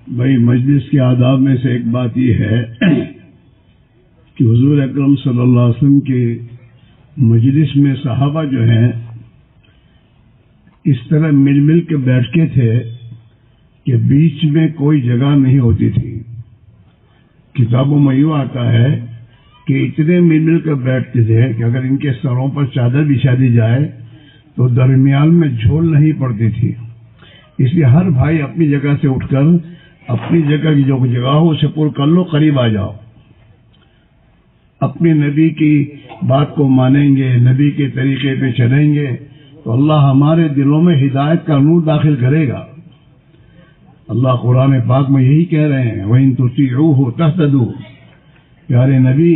بھائی مجلس کے آداب میں سے ایک بات یہ ہے کہ حضور اکرم صلی اللہ علیہ وسلم کے مجلس میں صحابہ جو ہیں اس طرح مل مل کے بیٹھتے تھے کہ بیچ میں کوئی جگہ نہیں ہوتی تھی. کتابوں میں یوں آتا ہے کہ اتنے مل مل کر بیٹھتے تھے کہ اگر ان کے سروں پر چادر بچھا دی جائے تو درمیان میں جھول نہیں پڑتی تھی. اس لیے ہر بھائی اپنی جگہ سے اٹھ کر اپنی جگہ کی جو جگہ ہو اسے پر کر لو، قریب آ جاؤ. اپنے نبی کی بات کو مانیں گے، نبی کے طریقے پہ چلیں گے تو اللہ ہمارے دلوں میں ہدایت کا نور داخل کرے گا. اللہ قرآن پاک میں یہی کہہ رہے ہیں وَإِن تُطِيعُوهُ تَهْتَدُوا. پیارے نبی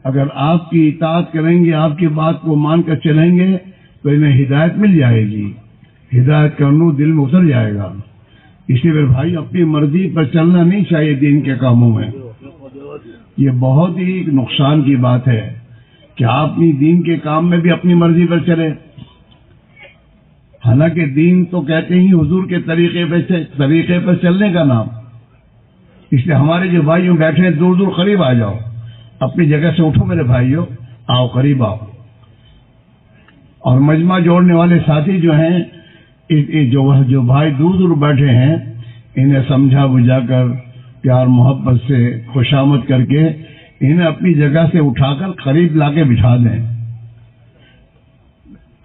اگر آپ کی اطاعت کریں گے، آپ کی بات کو مان کر چلیں گے تو انہیں ہدایت مل جائے گی، ہدایت کا نور دل میں اتر جائے گا. اس لیے بھائی اپنی مرضی پر چلنا نہیں چاہیے دین کے کاموں میں. یہ بہت ہی نقصان کی بات ہے کہ آپ اپنی دین کے کام میں بھی اپنی مرضی پر چلے. حالانکہ دین تو کہتے ہی حضور کے طریقے پر چلنے کا نام. اس لیے ہمارے جو بھائیوں بیٹھے ہیں دور دور قریب آ جاؤ، اپنی جگہ سے اٹھو میرے بھائیوں، آؤ قریب آؤ. اور مجمع جوڑنے والے ساتھی جو ہیں، جو بھائی دور دور بیٹھے ہیں، انہیں سمجھا بجھا کر پیار محبت سے خوشامد کر کے انہیں اپنی جگہ سے اٹھا کر قریب لا کے بٹھا دیں.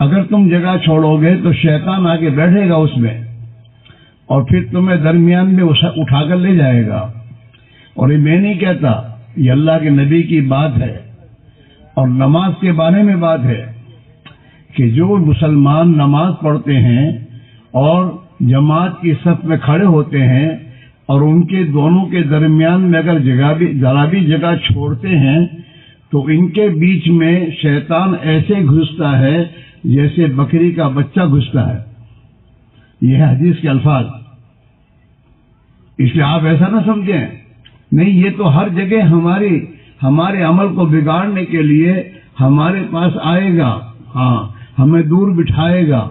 اگر تم جگہ چھوڑو گے تو شیطان آگے بیٹھے گا اس میں اور پھر تمہیں درمیان میں اٹھا کر لے جائے گا. اور یہ میں نہیں کہتا، یہ اللہ کے نبی کی بات ہے اور نماز کے بارے میں بات ہے کہ جو مسلمان نماز پڑھتے ہیں اور جماعت کی صف میں کھڑے ہوتے ہیں اور ان کے دونوں کے درمیان میں اگر ذرا بھی جگہ چھوڑتے ہیں تو ان کے بیچ میں شیطان ایسے گھستا ہے جیسے بکری کا بچہ گھستا ہے. یہ ہے حدیث کے الفاظ. اس لیے آپ ایسا نہ سمجھیں، نہیں یہ تو ہر جگہ ہمارے عمل کو بگاڑنے کے لیے ہمارے پاس آئے گا، ہاں ہمیں دور بٹھائے گا.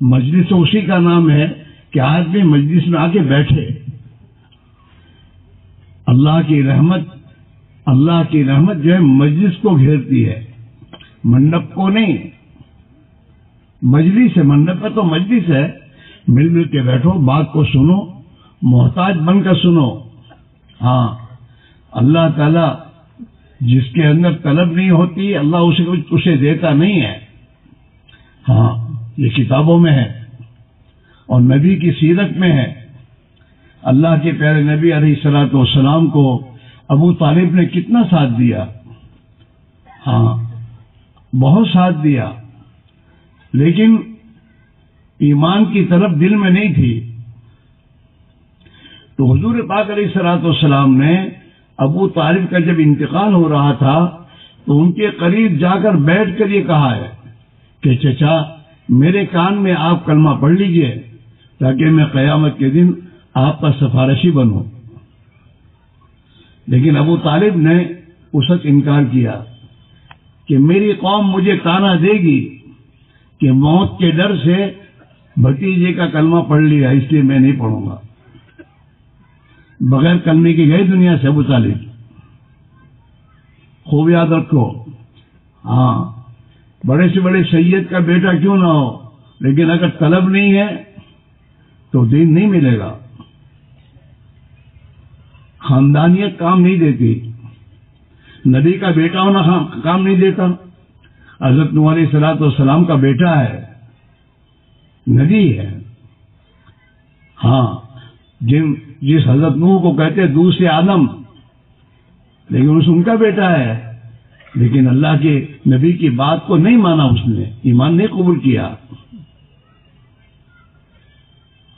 مجلس اسی کا نام ہے کہ آدمی مجلس میں آ کے بیٹھے. اللہ کی رحمت جو ہے مجلس کو گھیرتی ہے، منڈپ کو نہیں. مجلس ہے، منڈپ ہے تو مجلس ہے. مل مل کے بیٹھو، بات کو سنو، محتاج بن کر سنو. ہاں اللہ تعالی جس کے اندر طلب نہیں ہوتی اللہ اسے دیتا نہیں ہے. ہاں یہ کتابوں میں ہے اور نبی کی سیرت میں ہے. اللہ کے پیارے نبی علیہ الصلوۃ والسلام کو ابو طالب نے کتنا ساتھ دیا، ہاں بہت ساتھ دیا، لیکن ایمان کی طرف دل میں نہیں تھی. تو حضور پاک علیہ الصلوۃ والسلام نے ابو طالب کا جب انتقال ہو رہا تھا تو ان کے قریب جا کر بیٹھ کر یہ کہا ہے کہ چچا میرے کان میں آپ کلمہ پڑھ لیجئے تاکہ میں قیامت کے دن آپ کا سفارشی بنوں. لیکن ابو طالب نے اس وقت انکار کیا کہ میری قوم مجھے تانا دے گی کہ موت کے ڈر سے بھتیجے کا کلمہ پڑھ لیا، اس لیے میں نہیں پڑھوں گا. بغیر کلمے کے گئے دنیا سے ابو طالب. خوب یاد رکھو، ہاں بڑے سے بڑے سید کا بیٹا کیوں نہ ہو، لیکن اگر طلب نہیں ہے تو دین نہیں ملے گا. خاندانیت کام نہیں دیتی. نبی کا بیٹا ہونا کام نہیں دیتا. حضرت نوح علیہ الصلوۃ والسلام کا بیٹا ہے، نبی ہے. ہاں جس حضرت نوح کو کہتے دوسرے عالم، لیکن ان کا بیٹا ہے. لیکن اللہ کے نبی کی بات کو نہیں مانا، اس نے ایمان نہیں قبول کیا.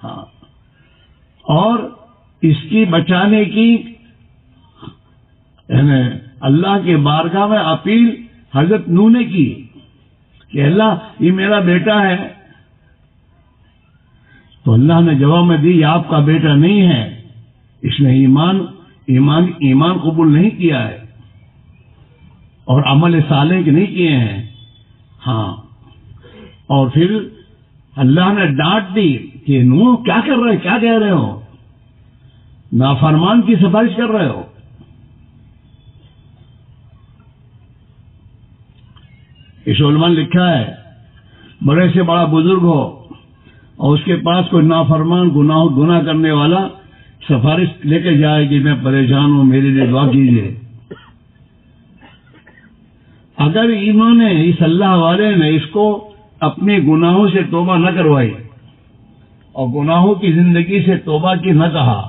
ہاں اور اس کی بچانے کی یعنی اللہ کے بارگاہ میں اپیل حضرت نوح نے کی کہ اللہ یہ میرا بیٹا ہے. تو اللہ نے جواب میں دی یہ آپ کا بیٹا نہیں ہے، اس نے ایمان قبول نہیں کیا ہے اور عمل صالح نہیں کیے ہیں. ہاں اور پھر اللہ نے ڈانٹ دی کہ نوح کیا کر رہے، کیا کہہ رہے ہو. نافرمان کی سفارش کر رہے ہو. اس علماء نے لکھا ہے بڑے سے بڑا بزرگ ہو اور اس کے پاس کوئی نافرمان گناہ کرنے والا سفارش لے کے جائے کہ میں پریشان ہوں میرے لیے دعا کیجیے. اگر انہوں نے اس اللہ والے نے اس کو اپنے گناہوں سے توبہ نہ کروائی اور گناہوں کی زندگی سے توبہ کی نہ کہا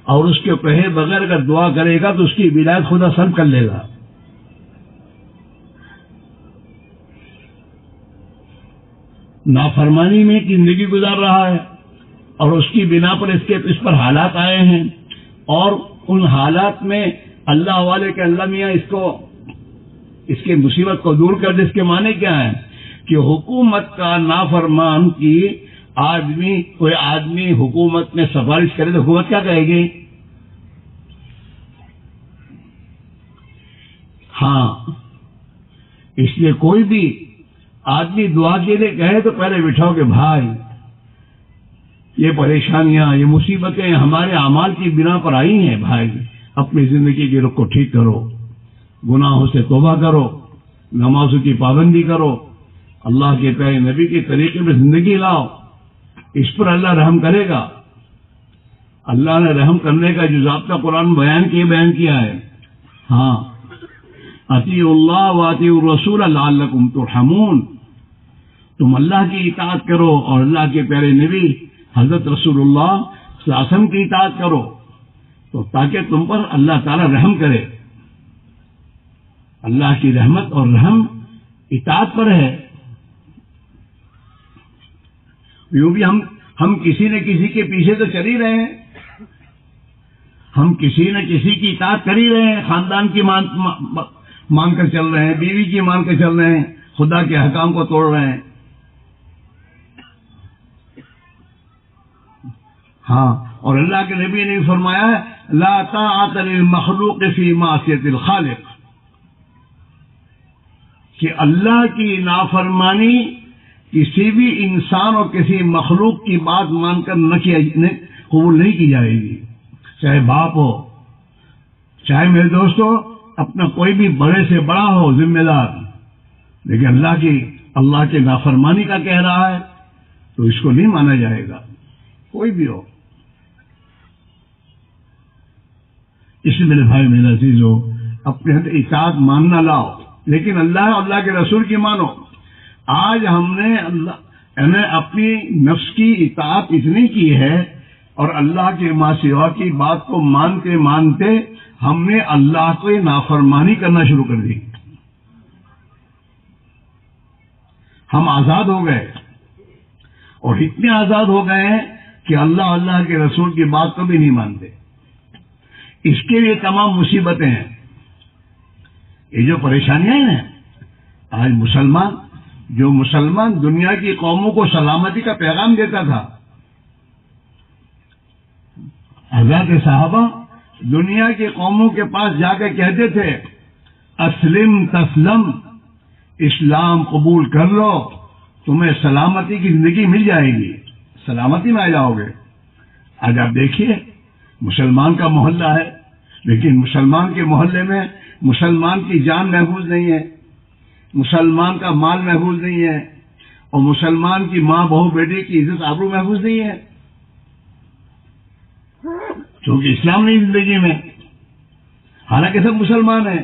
اور اس کے کہے بغیر اگر دعا کرے گا تو اس کی ولایت خدا سلب کر لے گا. نافرمانی میں زندگی گزار رہا ہے اور اس کی بنا پر اس پر حالات آئے ہیں اور ان حالات میں اللہ والے کے اللہ میاں اس کی مصیبت کو دور کر دے. اس کے معنی کیا ہے کہ حکومت کا نافرمان کی کوئی آدمی حکومت میں سفارش کرے تو حکومت کیا کہے گی؟ ہاں، اس لیے کوئی بھی آدمی دعا کے لیے کہے تو پہلے بٹھاؤ کہ بھائی یہ پریشانیاں یہ مصیبتیں ہمارے اعمال کی بنا پر آئی ہیں، بھائی اپنی زندگی کے رخ کو ٹھیک کرو، گناہوں سے توبہ کرو، نمازوں کی پابندی کرو، اللہ کے پیارے نبی کے طریقے میں زندگی لاؤ. اس پر اللہ رحم کرے گا. اللہ نے رحم کرنے کا جو ضابطہ قرآن بیان کیا ہے. ہاں، اطیعوا اللہ واطیعوا الرسول لعلکم ترحمون. تم اللہ کی اطاعت کرو اور اللہ کے پیارے نبی حضرت رسول اللہ صلی اللہ علیہ وسلم کی اطاعت کرو تو تاکہ تم پر اللہ تعالی رحم کرے. اللہ کی رحمت اور رحم اطاعت پر ہے. یوں بھی ہم کسی نہ کسی کے پیچھے تو چل ہی رہے ہیں، ہم کسی نہ کسی کی اطاعت کر ہی رہے ہیں، خاندان کی مان کر چل رہے ہیں، بیوی کی مان کر چل رہے ہیں، خدا کے حکام کو توڑ رہے ہیں. ہاں، اور اللہ کے نبی نے فرمایا ہے لا طاعت للمخلوق فی معصیۃ الخالق، کہ اللہ کی نافرمانی کسی بھی انسان اور کسی مخلوق کی بات مان کر قبول نہیں کی جائے گی، چاہے باپ ہو، چاہے میرے دوست ہو، اپنا کوئی بھی بڑے سے بڑا ہو ذمہ دار، لیکن اللہ کے نافرمانی کا کہہ رہا ہے تو اس کو نہیں مانا جائے گا، کوئی بھی ہو. اس لیے میرے بھائی میرے عزیز ہو، اپنے اطاعت ماننا لاؤ، لیکن اللہ اور اللہ کے رسول کی مانو. آج ہم نے اپنی نفس کی اطاعت اتنی کی ہے اور اللہ کے ماں سوا کی بات کو مانتے مانتے ہم نے اللہ کو نافرمانی کرنا شروع کر دی. ہم آزاد ہو گئے اور اتنے آزاد ہو گئے ہیں کہ اللہ کے رسول کی بات کو بھی نہیں مانتے. اس کے لیے تمام مصیبتیں ہیں. یہ جو پریشانیاں ہیں آج مسلمان دنیا کی قوموں کو سلامتی کا پیغام دیتا تھا. حضرت صحابہ دنیا کی قوموں کے پاس جا کے کہتے تھے اسلم تسلم، اسلام قبول کر لو تمہیں سلامتی کی زندگی مل جائے گی، سلامتی میں آ جاؤ گے. آج آپ دیکھیے مسلمان کا محلہ ہے لیکن مسلمان کے محلے میں مسلمان کی جان محفوظ نہیں ہے، مسلمان کا مال محفوظ نہیں ہے اور مسلمان کی ماں بہو بیٹی کی عزت آبرو محفوظ نہیں ہے، کیونکہ اسلام نہیں زندگی میں. حالانکہ سب مسلمان ہیں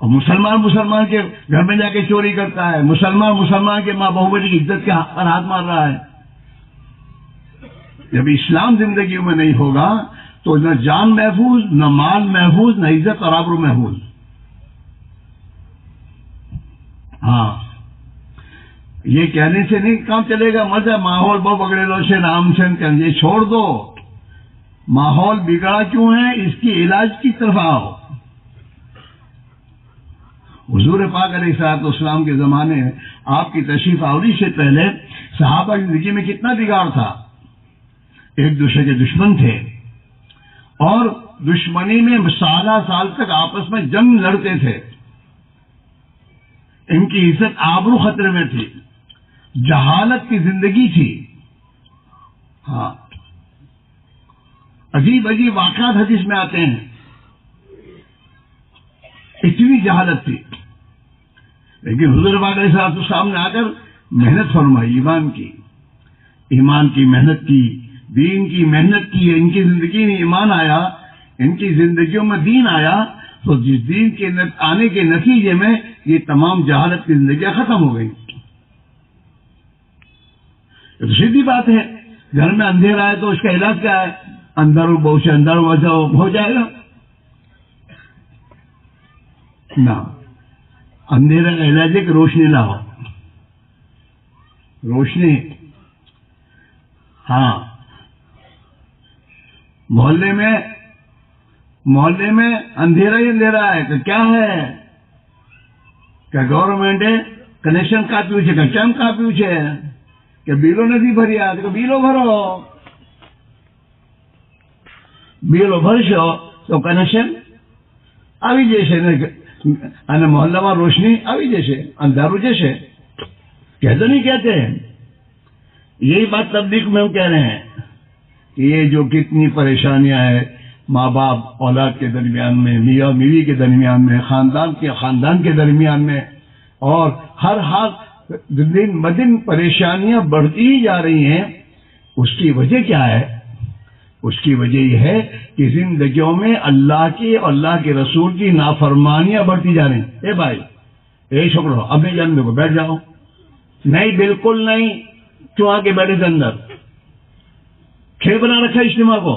اور مسلمان کے گھر میں جا کے چوری کرتا ہے، مسلمان کے ماں بہو بیٹی کی عزت کے پر ہاتھ مار رہا ہے. جب اسلام زندگی میں نہیں ہوگا تو نہ جان محفوظ، نہ مال محفوظ، نہ عزت اور آبرو محفوظ. ہاں، یہ کہنے سے نہیں کام چلے گا. مزہ ماحول بہت بگڑے لو سے نام سے یہ چھوڑ دو. ماحول بگڑا کیوں ہے اس کی علاج کی طرف آؤ. حضور پاک علیہ الصلوۃ والسلام کے زمانے میں آپ کی تشریف آوری سے پہلے صحابہ کی زندگی میں کتنا بگاڑ تھا. ایک دوسرے کے دشمن تھے اور دشمنی میں سال تک آپس میں جنگ لڑتے تھے. ان کی عزت آبرو خطرے میں تھی، جہالت کی زندگی تھی. ہاں، عجیب عجیب واقعات حدیث میں آتے ہیں. اتنی جہالت تھی، لیکن حضور پاک علیہ الصلوۃ والسلام نے آ کر محنت فرمائی، ایمان کی محنت کی، دین کی محنت کی. ان کی زندگی میں ایمان آیا، ان کی زندگیوں میں دین آیا، تو جس دین کے آنے کے نتیجے میں یہ تمام جہالت کی زندگیاں ختم ہو گئی. تو سیدھی بات ہے، گھر میں اندھیرا ہے تو اس کا علاج کیا ہے؟ اندر بہت سے اندر ہو جائے گا نا. اندھیرے کا علاج ہے کہ روشنی لاؤ. روشنی، ہاں. محلے میں اندھیرا ہی اندھیرا ہے کہ کیا ہے؟ کیا گورنمنٹ ہے کنیکشن کا پیچھے کا چم کا پیچھے کہ بلو نہیں بھری آ تو بلو بھرو، بلو بھرشو تو کنیکشن આવી જશે અને મોહલ્લામાં રોશની આવી જશે, અંધારું જશે. کہتے نہیں کہتے ہیں. یہی بات تبلیغ میں ہم کہہ رہے ہیں کہ یہ جو کتنی پریشانیاں ہیں ماں باپ اولاد کے درمیان میں، میاں بیوی کے درمیان میں، خاندان کے درمیان میں، اور ہر حال دن بدن پریشانیاں بڑھتی ہی جا رہی ہیں. اس کی وجہ کیا ہے؟ اس کی وجہ یہ ہے کہ زندگیوں میں اللہ کی اور اللہ کے رسول کی نافرمانیاں بڑھتی جا رہی ہیں. اے بھائی، اے چھوکرو، اب نہیں جان دو، بیٹھ جاؤ. نہیں، بالکل نہیں. کیوں آگے بیٹھے تھے اندر؟ کھیل بنا رکھا اجتماع کو.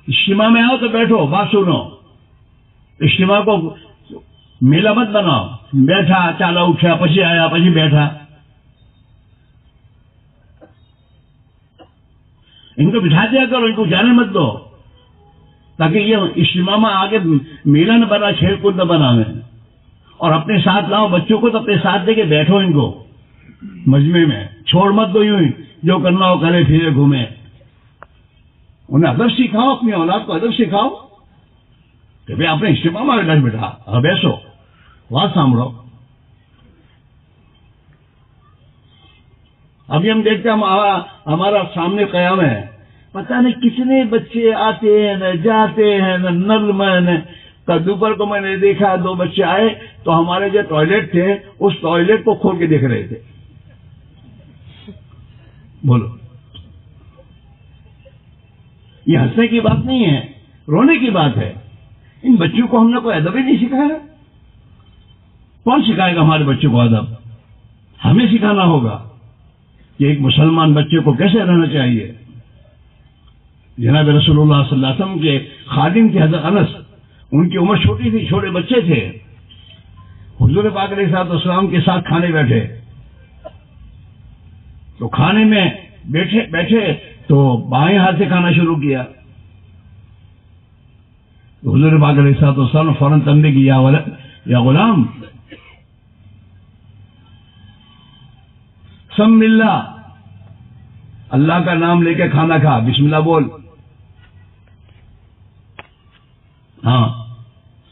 اجتماع میں آؤ تو بیٹھو، بات سنو. اجتماع کو میلہ مت بناؤ. بیٹھا، چالا اٹھا، پچھی آیا، پچھی بیٹھا. ان کو بٹھا دیا کرو، ان کو جانے مت دو، تاکہ یہ اجتماع میں آگے میلہ نہ بنا، کھیل کود نہ بنا. اور اپنے ساتھ لاؤ بچوں کو، تو اپنے ساتھ دے کے بیٹھو ان کو مجمع میں. چھوڑ مت دو یوں ہی، جو کرنا ہو کرے، پھرے گھومے. انہیں ادب سکھاؤ، اپنی اولاد کو ادب سکھاؤ کہ بھائی اپنے اجتماع میں بیٹھا، بیسو، بات سامڑو. ابھی ہم دیکھتے ہیں ہمارا سامنے قیام ہے، پتہ نہیں کتنے بچے آتے ہیں جاتے ہیں، نل میں. دوپہر کو میں نے دیکھا 2 بچے آئے تو ہمارے جو ٹوائلٹ تھے اس ٹوائلٹ کو کھول کے دیکھ رہے تھے. بولو، یہ ہنسنے کی بات نہیں ہے، رونے کی بات ہے. ان بچوں کو ہم نے کوئی ادب ہی نہیں سکھایا. کون سکھائے گا ہمارے بچوں کو ادب؟ ہمیں سکھانا ہوگا کہ ایک مسلمان بچے کو کیسے رہنا چاہیے. جناب رسول اللہ صلی اللہ علیہ وسلم کے خادم تھے حضرت انس. ان کی عمر چھوٹی تھی، چھوٹے بچے تھے. حضور پاک علیہ الصلوۃ والسلام کے ساتھ کھانے بیٹھے تو کھانے میں بیٹھے تو بائیں ہاتھ سے کھانا شروع کیا. تو حضور پاک علیہ الصلوۃ والسلام نے فوراً تنبیہ کی، یا غلام سم اللہ، اللہ کا نام لے کے کھانا کھا، بسم اللہ بول. ہاں،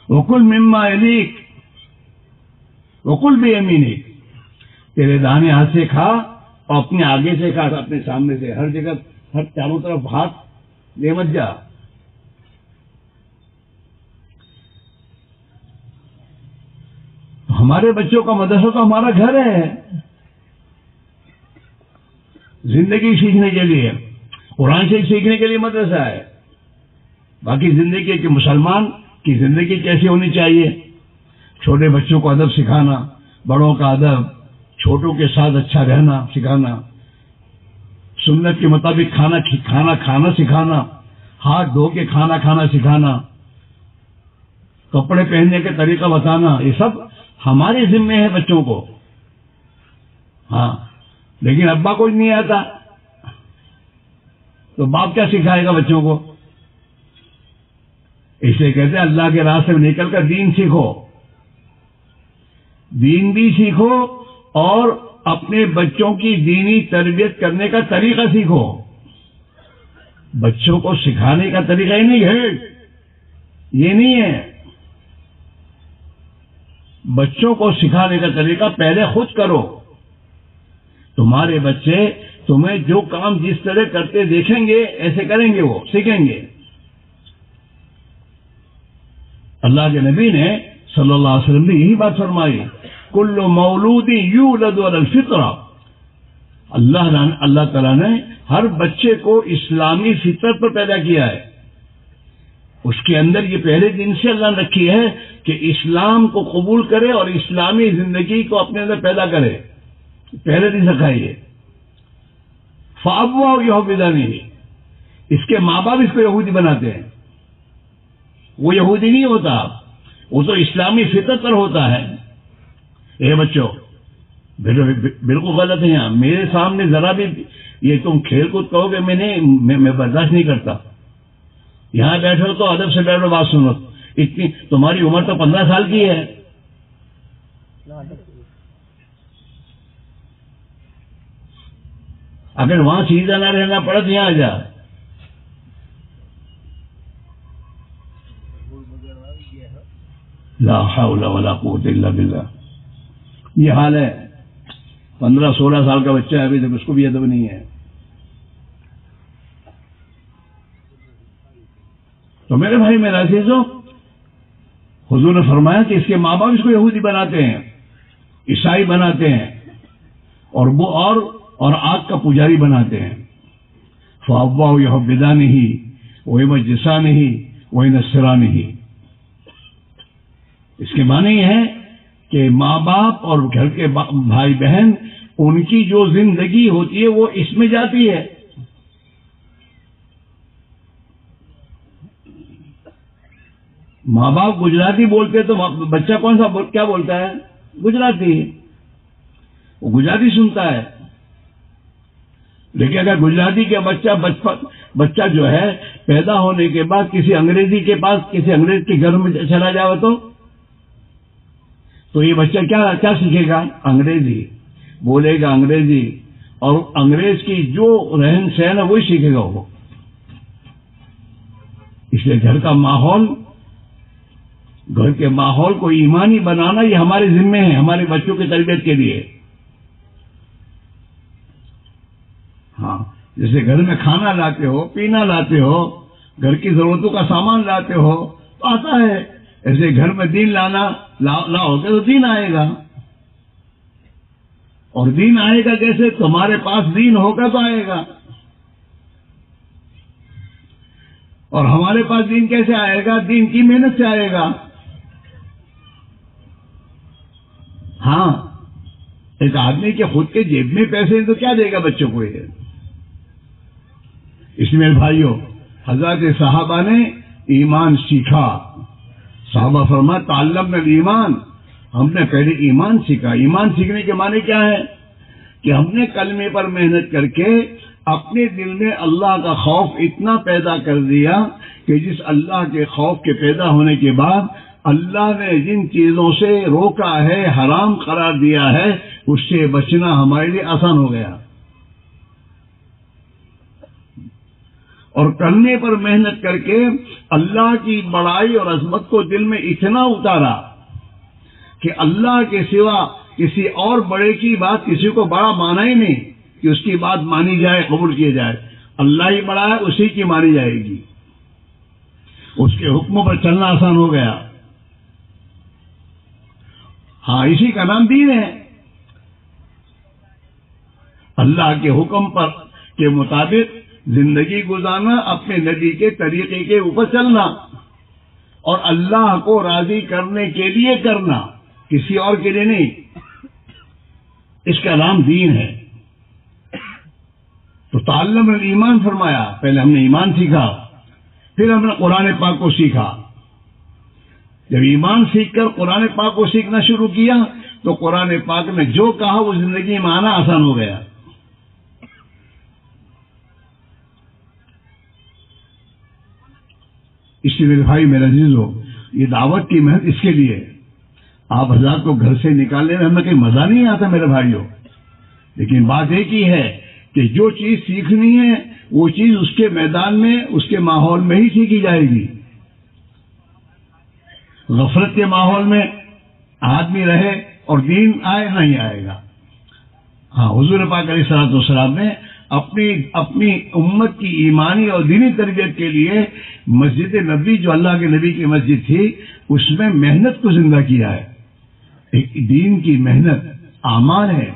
وکل مما یلیک وکل بیمینک، تیرے دانے ہاتھ سے کھا اور اپنے آگے سے کھا، اپنے سامنے سے. ہر جگہ، ہر چاروں طرف ہاتھ لے مت جا. ہمارے بچوں کا مدرسہ تو ہمارا گھر ہے، زندگی سیکھنے کے لیے، قرآن سے سیکھنے کے لیے مدرسہ ہے. باقی زندگی کے مسلمان کی زندگی کیسی ہونی چاہیے، چھوٹے بچوں کو ادب سکھانا، بڑوں کا ادب، چھوٹوں کے ساتھ اچھا رہنا سکھانا، سنت کے مطابق کھانا سکھانا، ہاتھ دھو کے کھانا سکھانا، کپڑے پہننے کے طریقہ بتانا، یہ سب ہمارے ذمے ہے بچوں کو. ہاں، لیکن ابا کو نہیں آتا تو باپ کیا سکھائے گا بچوں کو؟ اسے کہتے ہیں اللہ کے راستے میں نکل کر دین سیکھو. دین بھی سیکھو اور اپنے بچوں کی دینی تربیت کرنے کا طریقہ سیکھو. بچوں کو سکھانے کا طریقہ ہی نہیں ہے، یہ نہیں ہے. بچوں کو سکھانے کا طریقہ پہلے خود کرو. تمہارے بچے تمہیں جو کام جس طرح کرتے دیکھیں گے ایسے کریں گے، وہ سیکھیں گے۔ اللہ کے نبی نے صلی اللہ علیہ وسلم نے یہی بات فرمائی، کل مولود یولد علی الفطرہ، اللہ تعالیٰ نے ہر بچے کو اسلامی فطرت پر پیدا کیا ہے۔ اس کے اندر یہ پہلے دن سے اللہ نے رکھی ہے کہ اسلام کو قبول کرے اور اسلامی زندگی کو اپنے اندر پیدا کرے، پہلے دن سکھائیے۔ فَأَبْوَاهُ يَهُودَانِهِ، اس کے ماں باپ اس کو یہودی بناتے ہیں، وہ یہودی نہیں ہوتا، وہ تو اسلامی فطرت پر ہوتا ہے۔ اے بچوں بالکل غلط ہے، یہاں میرے سامنے ذرا بھی یہ تم کھیل کود کہو گے میں برداشت نہیں کرتا۔ یہاں بیٹھو تو ادب سے بیٹھو، بات سنو، اتنی تمہاری عمر تو 15 سال کی ہے۔ اگر وہاں سیدھا نہ رہنا پڑا تو یہاں آ جا۔ لا حول ولا قوت الا باللہ، یہ حال ہے۔ 15-16 سال کا بچہ ہے، ابھی تک اس کو بھی ادب نہیں ہے۔ تو میرے بھائی میرا عزیزو، حضور نے فرمایا کہ اس کے ماں باپ اس کو یہودی بناتے ہیں، عیسائی بناتے ہیں، اور وہ اور آگ کا پجاری بناتے ہیں۔ فَأَبْوَاهُ يُحَوِّدَانِهِ وَيُمَجِّسَانِهِ وَيُنَصِّرَانِهِ، اس کے معنی یہ ہے کہ ماں باپ اور گھر کے بھائی بہن، ان کی جو زندگی ہوتی ہے وہ اس میں جاتی ہے۔ ماں باپ گجراتی بولتے تو بچہ کون سا کیا بولتا ہے؟ گجراتی، وہ گجراتی سنتا ہے۔ لیکن اگر گجراتی کا بچہ جو ہے پیدا ہونے کے بعد کسی انگریزی کے پاس، کسی انگریز کے گھر میں چلا جاؤ تو یہ بچہ کیا سیکھے گا؟ انگریزی بولے گا، انگریزی، اور انگریز کی جو رہن سہن ہے وہی سیکھے گا وہ۔ اس لیے گھر کے ماحول کو ایمانی بنانا یہ ہمارے ذمے ہے، ہمارے بچوں کی تربیت کے لیے۔ ہاں، جیسے گھر میں کھانا لاتے ہو، پینا لاتے ہو، گھر کی ضرورتوں کا سامان لاتے ہو تو آتا ہے، ایسے گھر میں دین لاؤ گے تو دین آئے گا۔ اور دین آئے گا کیسے؟ تمہارے پاس دین ہوگا تو آئے گا۔ اور ہمارے پاس دین کیسے آئے گا؟ دین کی محنت سے آئے گا۔ ہاں، ایک آدمی کے خود کے جیب میں پیسے تو کیا دے گا بچوں کو یہ؟ اس میں بھائیوں، حضرات صحابہ نے ایمان سیکھا۔ صحابہ فرمایا تعلمنا الایمان، ہم نے پہلے ایمان سیکھا۔ ایمان سیکھنے کے معنی کیا ہے؟ کہ ہم نے کلمے پر محنت کر کے اپنے دل میں اللہ کا خوف اتنا پیدا کر دیا کہ جس اللہ کے خوف کے پیدا ہونے کے بعد اللہ نے جن چیزوں سے روکا ہے، حرام قرار دیا ہے، اس سے بچنا ہمارے لیے آسان ہو گیا۔ اور کرنے پر محنت کر کے اللہ کی بڑائی اور عظمت کو دل میں اتنا اتارا کہ اللہ کے سوا کسی اور بڑے کی بات کسی کو بڑا مانا ہی نہیں کہ اس کی بات مانی جائے، قبول کیے جائے۔ اللہ ہی بڑا ہے، اسی کی مانی جائے گی۔ اس کے حکموں پر چلنا آسان ہو گیا۔ ہاں، اسی کا نام دین ہے، اللہ کے حکم پر کے مطابق زندگی گزارنا، اپنے نبی کے طریقے کے اوپر چلنا، اور اللہ کو راضی کرنے کے لیے کرنا، کسی اور کے لیے نہیں۔ اس کا نام دین ہے۔ تو تعلم الایمان فرمایا، پہلے ہم نے ایمان سیکھا، پھر ہم نے قرآن پاک کو سیکھا۔ جب ایمان سیکھ کر قرآن پاک کو سیکھنا شروع کیا تو قرآن پاک میں جو کہا وہ زندگی میں آنا آسان ہو گیا۔ اس لیے میرے بھائی میرے عزیزو، یہ دعوت کی محنت اس کے لیے، آپ حضرات کو گھر سے نکالنے میں ہمیں کہیں مزہ نہیں آتا میرے بھائیوں، لیکن بات ایک ہی ہے کہ جو چیز سیکھنی ہے وہ چیز اس کے میدان میں، اس کے ماحول میں ہی سیکھی جائے گی۔ غفلت کے ماحول میں آدمی رہے اور دین آئے نہیں آئے گا۔ ہاں، حضور پاک علیہ الصلوۃ والسلام نے اپنی امت کی ایمانی اور دینی تربیت کے لیے مسجد نبی، جو اللہ کے نبی کی مسجد تھی، اس میں محنت کو زندہ کیا ہے. ایک دین کی محنت اعمال ہے،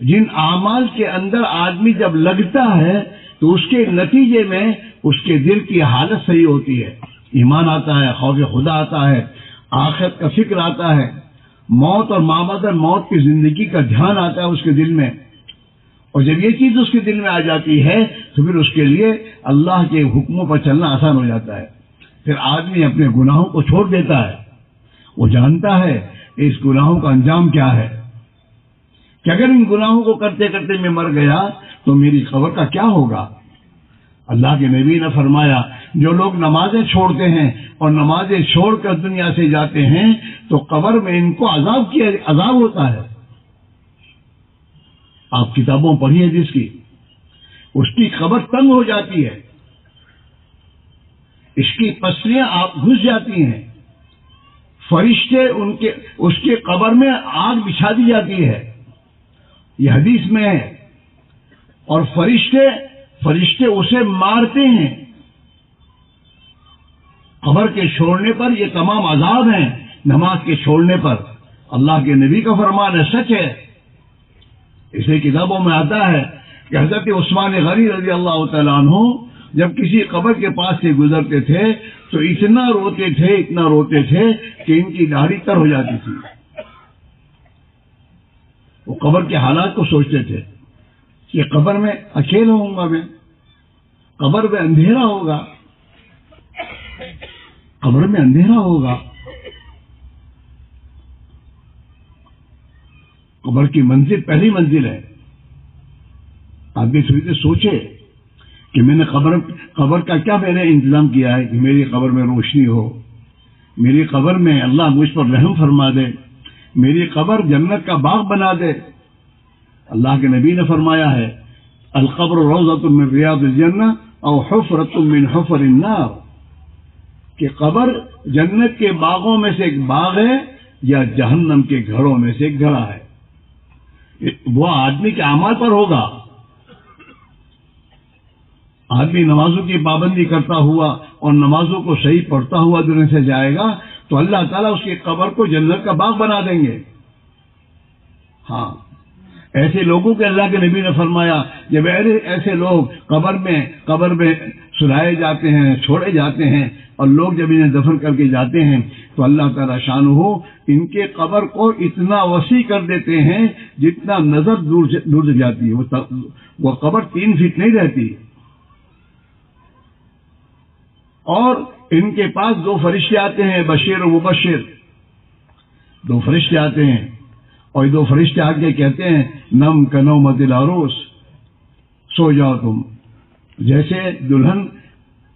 جن اعمال کے اندر آدمی جب لگتا ہے تو اس کے نتیجے میں اس کے دل کی حالت صحیح ہوتی ہے. ایمان آتا ہے، خوف خدا آتا ہے، آخرت کا فکر آتا ہے، موت اور مابعد موت کی زندگی کا دھیان آتا ہے اس کے دل میں. اور جب یہ چیز اس کے دل میں آ جاتی ہے تو پھر اس کے لیے اللہ کے حکموں پر چلنا آسان ہو جاتا ہے. پھر آدمی اپنے گناہوں کو چھوڑ دیتا ہے. وہ جانتا ہے اس گناہوں کا انجام کیا ہے، کہ اگر ان گناہوں کو کرتے کرتے میں مر گیا تو میری قبر کا کیا ہوگا. اللہ کے نبی نے فرمایا جو لوگ نمازیں چھوڑتے ہیں اور نمازیں چھوڑ کر دنیا سے جاتے ہیں تو قبر میں ان کو عذاب ہوتا ہے. آپ کتابوں پڑھیے جس کی، اس کی قبر تنگ ہو جاتی ہے، اس کی پسلیاں آپ گھس جاتی ہیں، فرشتے اس کے قبر میں آگ بچھا دی جاتی ہے، یہ حدیث میں ہے. اور فرشتے اسے مارتے ہیں. قبر کے چھوڑنے پر یہ تمام عذاب ہیں، نماز کے چھوڑنے پر. اللہ کے نبی کا فرمان ہے، سچ ہے. اسے کتابوں میں آتا ہے کہ حضرت عثمان غنی رضی اللہ تعالیٰ عنہ جب کسی قبر کے پاس سے گزرتے تھے تو اتنا روتے تھے کہ ان کی داڑھی تر ہو جاتی تھی. وہ قبر کے حالات کو سوچتے تھے کہ قبر میں اکیلا ہوں گا، میں قبر میں اندھیرا ہوگا، قبر میں اندھیرا ہوگا. قبر کی منزل پہلی منزل ہے. آدمی تھوڑی دیر سوچے کہ میں نے قبر کا کیا میں نے انتظام کیا ہے کہ میری قبر میں روشنی ہو، میری قبر میں اللہ مجھ پر رحم فرما دے، میری قبر جنت کا باغ بنا دے. اللہ کے نبی نے فرمایا ہے القبر روضۃ من ریاض الجنہ او حفرۃ من حفر النار، کہ قبر جنت کے باغوں میں سے ایک باغ ہے یا جہنم کے گھروں میں سے ایک گھڑا ہے. وہ آدمی کے اعمال پر ہوگا. آدمی نمازوں کی پابندی کرتا ہوا اور نمازوں کو صحیح پڑھتا ہوا دنیا سے جائے گا تو اللہ تعالیٰ اس کی قبر کو جنت کا باغ بنا دیں گے. ہاں، ایسے لوگوں کے اللہ کے نبی نے فرمایا جب ایسے لوگ قبر میں سلائے جاتے ہیں، چھوڑے جاتے ہیں، اور لوگ جب انہیں دفن کر کے جاتے ہیں تو اللہ تعالیٰ شانہ ان کے قبر کو اتنا وسیع کر دیتے ہیں جتنا نظر دور سے جاتی ہے. وہ قبر 3 فٹ نہیں رہتی. اور ان کے پاس 2 فرشتے آتے ہیں، بشیر و مبشر. 2 فرشتے آتے ہیں اور 2 فرشتے آ کے کہتے ہیں نم کنومت العروس، سو جاؤ تم. جیسے دلہن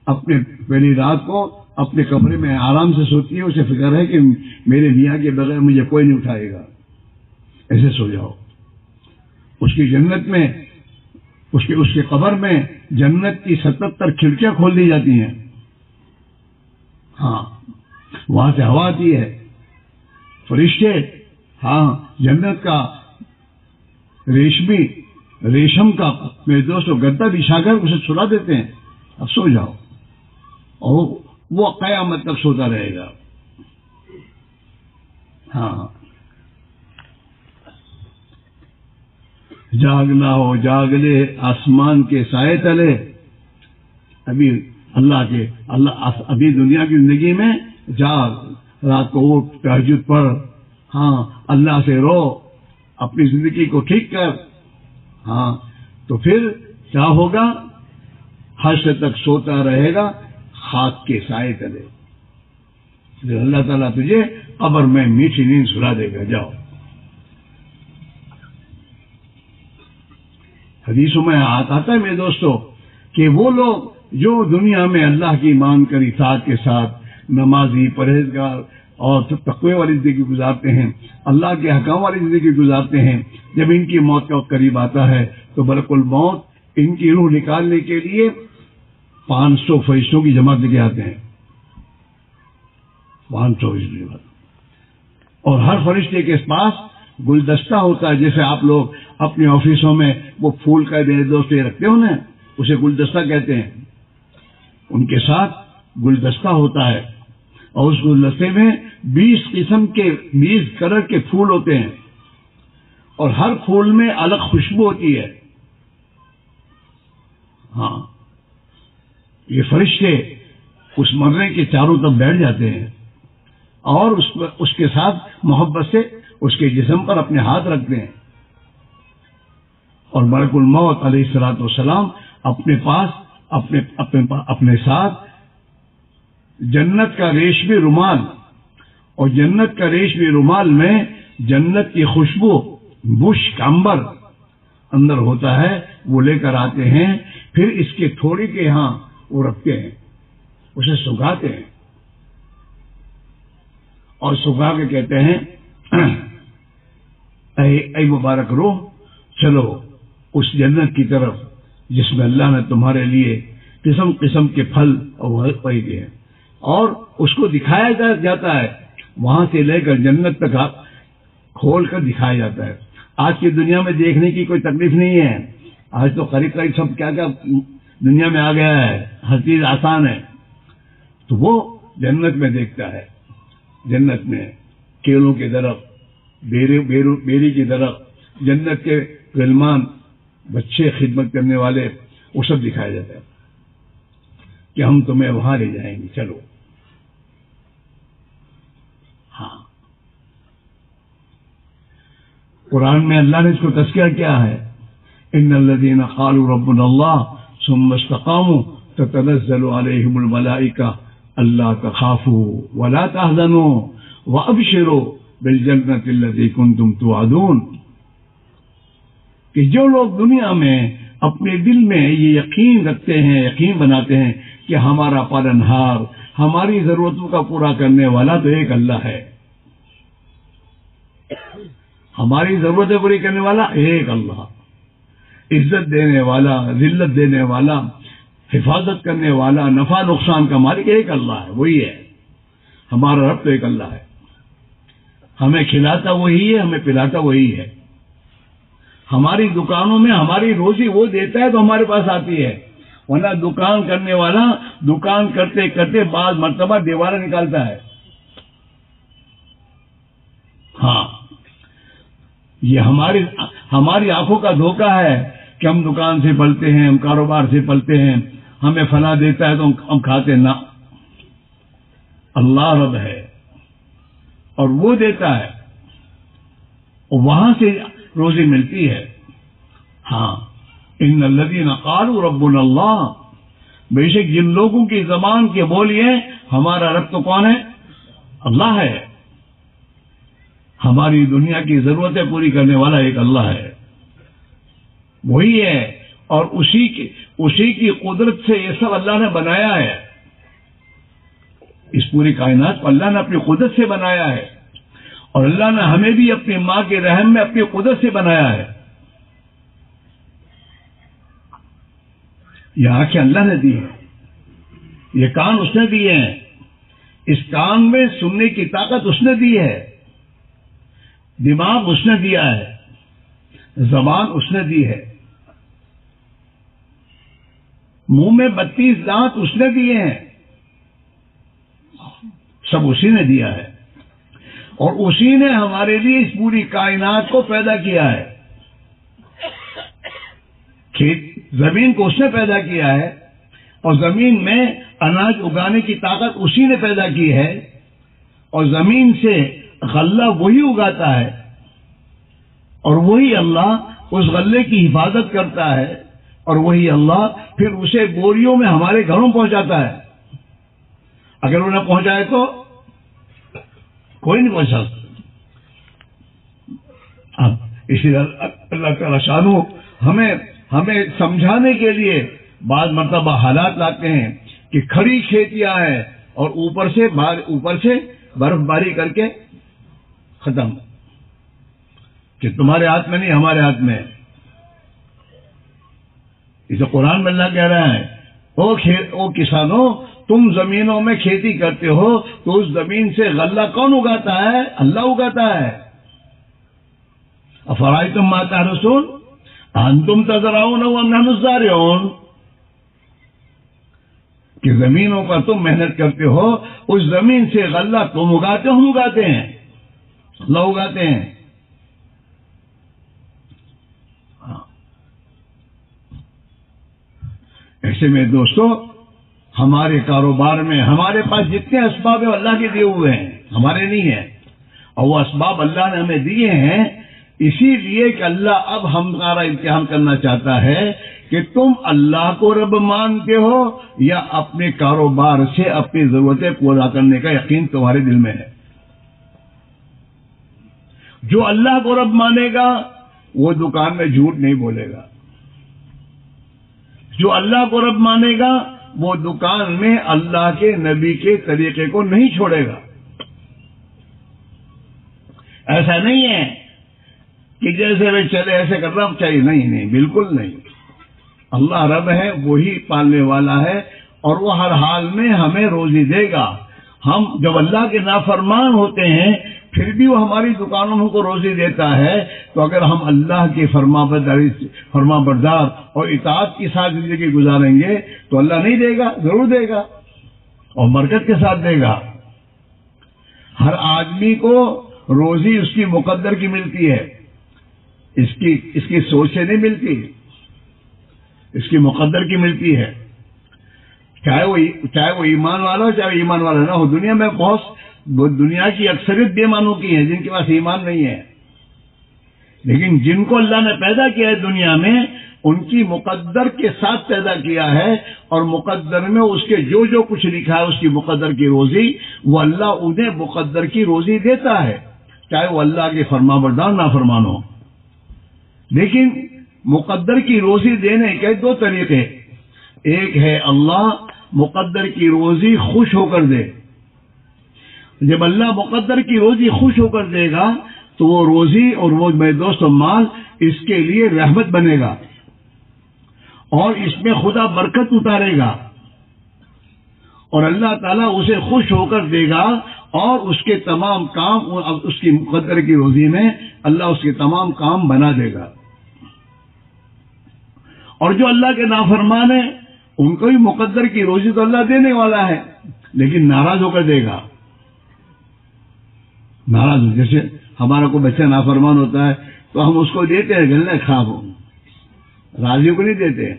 اپنے پہلی رات کو اپنے کمرے میں آرام سے سوتی ہے، اسے فکر ہے کہ میرے میاں کے بغیر مجھے کوئی نہیں اٹھائے گا، ایسے سو جاؤ. اس کی جنت میں اس کے قبر میں جنت کی 77 کھڑکیاں کھول دی جاتی ہیں. ہاں، وہاں سے ہوا آتی ہے. فرشتے ہاں جنت کا ریشم کا میرے دوستوں گدا بچھا کر اسے سلا دیتے ہیں، اب سو جاؤ. اور وہ قیامت تک سوتا رہے گا. ہاں، جاگنا ہو جاگ لے آسمان کے سائے تلے. ابھی دنیا کی زندگی میں جاگ، رات کو اٹھ، تہجد پڑھ، ہاں اللہ سے رو، اپنی زندگی کو ٹھیک کر. ہاں تو پھر کیا ہوگا؟ حشر تک سوتا رہے گا خاک کے سائے تلے. پھر اللہ تعالیٰ تجھے قبر میں میٹھی نیند سلا دے گا. جاؤ. حدیثوں میں آتا ہے میرے دوستوں کہ وہ لوگ جو دنیا میں اللہ کی مان کر اطاعت کے ساتھ نمازی، پرہیزگار اور تقوی والی زندگی گزارتے ہیں، اللہ کے حکام والی زندگی گزارتے ہیں، جب ان کی موت کا وقت قریب آتا ہے تو ملک الموت ان کی روح نکالنے کے لیے 500 فرشتوں کی جماعت لے کے آتے ہیں. 500 فرشتوں. اور ہر فرشتے کے پاس گلدستہ ہوتا ہے، جیسے آپ لوگ اپنے آفسوں میں وہ پھول کا دوستے رکھتے ہو نا، اسے گلدستہ کہتے ہیں. ان کے ساتھ گلدستہ ہوتا ہے، اور اس گلدستے میں 20 قسم کے 20 کلر کے پھول ہوتے ہیں، اور ہر پھول میں الگ خوشبو ہوتی ہے. ہاں، یہ فرشتے اس مرنے کے چاروں طرف بیٹھ جاتے ہیں اور اس کے ساتھ محبت سے اس کے جسم پر اپنے ہاتھ رکھتے ہیں. اور ملک الموت علیہ الصلوۃ والسلام اپنے پاس اپنے ساتھ جنت کا ریشمی رومال، اور جنت کا ریشمی رومال میں جنت کی خوشبو مشک عنبر اندر ہوتا ہے، وہ لے کر آتے ہیں. پھر اس کے تھوڑی کے یہاں وہ رکھتے ہیں، اسے سکھاتے ہیں، اور سکھا کے کہتے ہیں اے مبارک روح، چلو اس جنت کی طرف جس میں اللہ نے تمہارے لیے قسم قسم کے پھل اور دیے ہیں، اور اس کو دکھایا جاتا ہے. وہاں سے لے کر جنت تک آپ کھول کر دکھایا جاتا ہے. آج کی دنیا میں دیکھنے کی کوئی تکلیف نہیں ہے. آج تو قریب قریب سب کیا کیا دنیا میں آ گیا ہے، ہر چیز آسان ہے. تو وہ جنت میں دیکھتا ہے. جنت میں کیلوں کے درخت، بیری کے درخت، جنت کے غلمان، بچے، خدمت کرنے والے، وہ سب دکھایا جاتا ہے کہ ہم تمہیں وہاں لے جائیں گے، چلو. ہاں، قرآن میں اللہ نے اس کو تذکرہ کیا ہے، ان الذين قالوا ربنا الله ثم استقاموا تتنزل عليهم الملائكة الا تخافوا ولا تحزنوا وابشروا بالجنة التي كنتم توعدون. کہ جو لوگ دنیا میں اپنے دل میں یہ یقین رکھتے ہیں، یقین بناتے ہیں کہ ہمارا پالنہار، ہماری ضرورتوں کا پورا کرنے والا تو ایک اللہ ہے، ہماری ضرورتیں پوری کرنے والا ایک اللہ، عزت دینے والا، ذلت دینے والا، حفاظت کرنے والا، نفع نقصان کا مالک ایک اللہ ہے، وہی ہے ہمارا رب. تو ایک اللہ ہے، ہمیں کھلاتا وہی ہے، ہمیں پلاتا وہی ہے. ہماری دکانوں میں ہماری روزی وہ دیتا ہے تو ہمارے پاس آتی ہے، ورنہ دکان کرنے والا دکان کرتے کرتے بعض مرتبہ دیوارہ نکالتا ہے. ہاں، یہ ہماری آنکھوں کا دھوکہ ہے کہ ہم دکان سے پلتے ہیں، ہم کاروبار سے پلتے ہیں، ہمیں فلاں دیتا ہے تو ہم کھاتے نہ. اللہ رب ہے اور وہ دیتا ہے، اور وہاں سے روزی ملتی ہے. ہاں، ان الذین قالوا ربنا اللہ، بے شک جن لوگوں کی زبان کے بولیے ہمارا رب تو کون ہے؟ اللہ ہے. ہماری دنیا کی ضرورتیں پوری کرنے والا ایک اللہ ہے، وہی ہے. اور اسی کی قدرت سے یہ سب اللہ نے بنایا ہے. اس پوری کائنات کو اللہ نے اپنی قدرت سے بنایا ہے، اور اللہ نے ہمیں بھی اپنی ماں کے رحم میں اپنی قدرت سے بنایا ہے. یہ آنکھیں اللہ نے دی ہیں، یہ کان اس نے دیے ہیں، اس کان میں سننے کی طاقت اس نے دی ہے، دماغ اس نے دیا ہے، زبان اس نے دی ہے، منہ میں 32 دانت اس نے دیے ہیں، سب اسی نے دیا ہے. اور اسی نے ہمارے لیے اس پوری کائنات کو پیدا کیا ہے. زمین کو اس نے پیدا کیا ہے، اور زمین میں اناج اگانے کی طاقت اسی نے پیدا کی ہے، اور زمین سے غلہ وہی اگاتا ہے، اور وہی اللہ اس غلے کی حفاظت کرتا ہے، اور وہی اللہ پھر اسے بوریوں میں ہمارے گھروں پہنچاتا ہے. اگر وہ نہ پہنچائے تو کوئی نہیں پہنچا سکتا. اسی اللہ تعالی شانو ہمیں سمجھانے کے لیے بعض مرتبہ حالات لاتے ہیں کہ کھڑی کھیتیاں ہیں اور اوپر سے برف باری کر کے ختم، کہ تمہارے ہاتھ میں نہیں، ہمارے ہاتھ میں. اسے قرآن میں اللہ کہہ رہا ہے، او کسانوں، تم زمینوں میں کھیتی کرتے ہو تو اس زمین سے غلہ کون اگاتا ہے؟ اللہ اگاتا ہے. افرائیتم ما تحرثون انتم تزرعونه ام نحن الزارعون، کہ زمینوں پر تم محنت کرتے ہو، اس زمین سے غلہ تم اگاتے ہو، ہم اگاتے ہیں، اللہ اگاتے ہیں. ایسے میں دوستو ہمارے کاروبار میں ہمارے پاس جتنے اسباب ہیں اللہ کے دیے ہوئے ہیں، ہمارے نہیں ہیں، اور وہ اسباب اللہ نے ہمیں دیے ہیں اسی لیے کہ اللہ اب ہمارا امتحان کرنا چاہتا ہے کہ تم اللہ کو رب مانتے ہو یا اپنے کاروبار سے اپنی ضرورتیں پورا کرنے کا یقین تمہارے دل میں ہے. جو اللہ کو رب مانے گا وہ دکان میں جھوٹ نہیں بولے گا، جو اللہ کو رب مانے گا وہ دکان میں اللہ کے نبی کے طریقے کو نہیں چھوڑے گا. ایسا نہیں ہے کہ جیسے میں چلے ایسے کرنا چاہیے، نہیں، بالکل نہیں. اللہ رب ہے، وہی پالنے والا ہے، اور وہ ہر حال میں ہمیں روزی دے گا. ہم جب اللہ کے نافرمان ہوتے ہیں پھر بھی وہ ہماری دکانوں کو روزی دیتا ہے، تو اگر ہم اللہ کی فرما بردار اور اطاعت کے ساتھ زندگی گزاریں گے تو اللہ نہیں دے گا، ضرور دے گا، اور برکت کے ساتھ دے گا. ہر آدمی کو روزی اس کی مقدر کی ملتی ہے، اس کی سوچ سے نہیں ملتی، اس کی مقدر کی ملتی ہے. چاہے وہ ایمان والا ہو چاہے ایمان والا نہ ہو. دنیا میں دنیا کی اکثریت بے ایمانوں کی ہے جن کے پاس ایمان نہیں ہے، لیکن جن کو اللہ نے پیدا کیا ہے دنیا میں ان کی مقدر کے ساتھ پیدا کیا ہے، اور مقدر میں اس کے جو کچھ لکھا ہے اس کی مقدر کی روزی وہ اللہ انہیں مقدر کی روزی دیتا ہے، چاہے وہ اللہ کے فرما بردار نافرمان ہو. لیکن مقدر کی روزی دینے کے دو طریقے، ایک ہے اللہ مقدر کی روزی خوش ہو کر دے. جب اللہ مقدر کی روزی خوش ہو کر دے گا تو وہ روزی اور وہ میرے دوست مال اس کے لیے رحمت بنے گا، اور اس میں خدا برکت اتارے گا، اور اللہ تعالیٰ اسے خوش ہو کر دے گا، اور اس کے تمام کام اس کی مقدر کی روزی میں اللہ اس کے تمام کام بنا دے گا. اور جو اللہ کے نافرمان ہیں ان کو بھی مقدر کی روزی تو اللہ دینے والا ہے، لیکن ناراض ہو کر دے گا. ناراض، جیسے ہمارا کوئی بچہ نافرمان ہوتا ہے تو ہم اس کو دیتے ہیں گلے کھا ہو، راضی کو نہیں دیتے.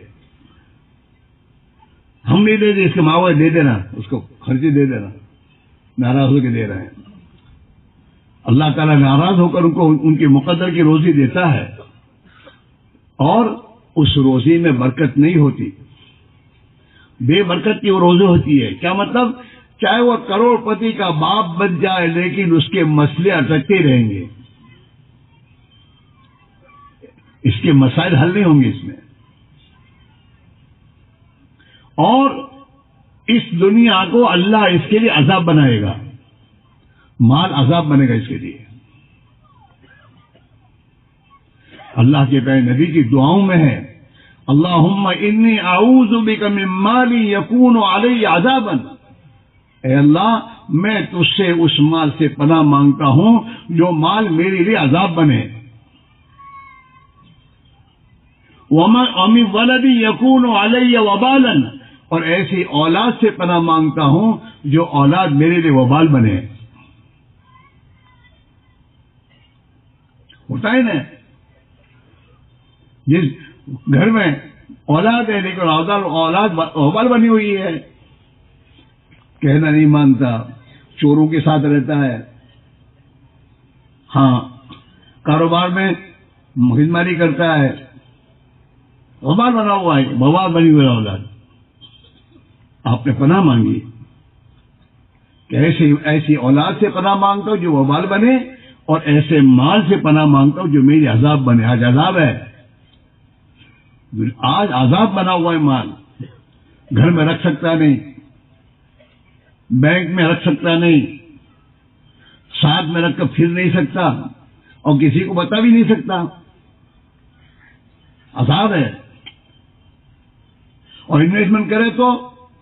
ہم نہیں دیتے، اس کے ماں باپ دے دینا، اس کو خرچی دے دینا، ناراض ہو کے دے رہے ہیں. اللہ تعالیٰ ناراض ہو کر ان کو ان کی مقدر کی روزی دیتا ہے، اور اس روزی میں برکت نہیں ہوتی، بے برکت کی وہ روزی ہوتی ہے. کیا مطلب؟ چاہے وہ کروڑ پتی کا باپ بن جائے لیکن اس کے مسئلے اٹکتے رہیں گے، اس کے مسائل حل نہیں ہوں گے اس میں. اور اس دنیا کو اللہ اس کے لیے عذاب بنائے گا، مال عذاب بنے گا اس کے لیے. اللہ کے پیارے نبی کی دعاؤں میں ہے اللہم انی اعوذ بک من مال یکون علی عذابا، اے اللہ میں تجھ سے اس مال سے پناہ مانگتا ہوں جو مال میرے لیے عذاب بنے. ومن ولد یکون علی وبالا، اور ایسی اولاد سے پناہ مانگتا ہوں جو اولاد میرے لیے وبال بنے. ہوتا ہے نا، جس گھر میں اولاد ہے لیکن اولاد وبال بنی ہوئی ہے، کہنا نہیں مانتا، چوروں کے ساتھ رہتا ہے، ہاں کاروبار میں مغزماری کرتا ہے، وبال بنا ہوا ہے، وبال بنی ہوئی اولاد. آپ نے پناہ مانگی کہ ایسی اولاد سے پناہ مانگتا ہوں جو وبال بنے، اور ایسے مال سے پناہ مانگتا ہوں جو میری عذاب بنے. آج عذاب ہے، آج عذاب بنا ہوا ہے مال. گھر میں رکھ سکتا نہیں، بینک میں رکھ سکتا نہیں، ساتھ میں رکھ کر پھر نہیں سکتا، اور کسی کو بتا بھی نہیں سکتا. عذاب ہے. اور انویسٹمنٹ کرے تو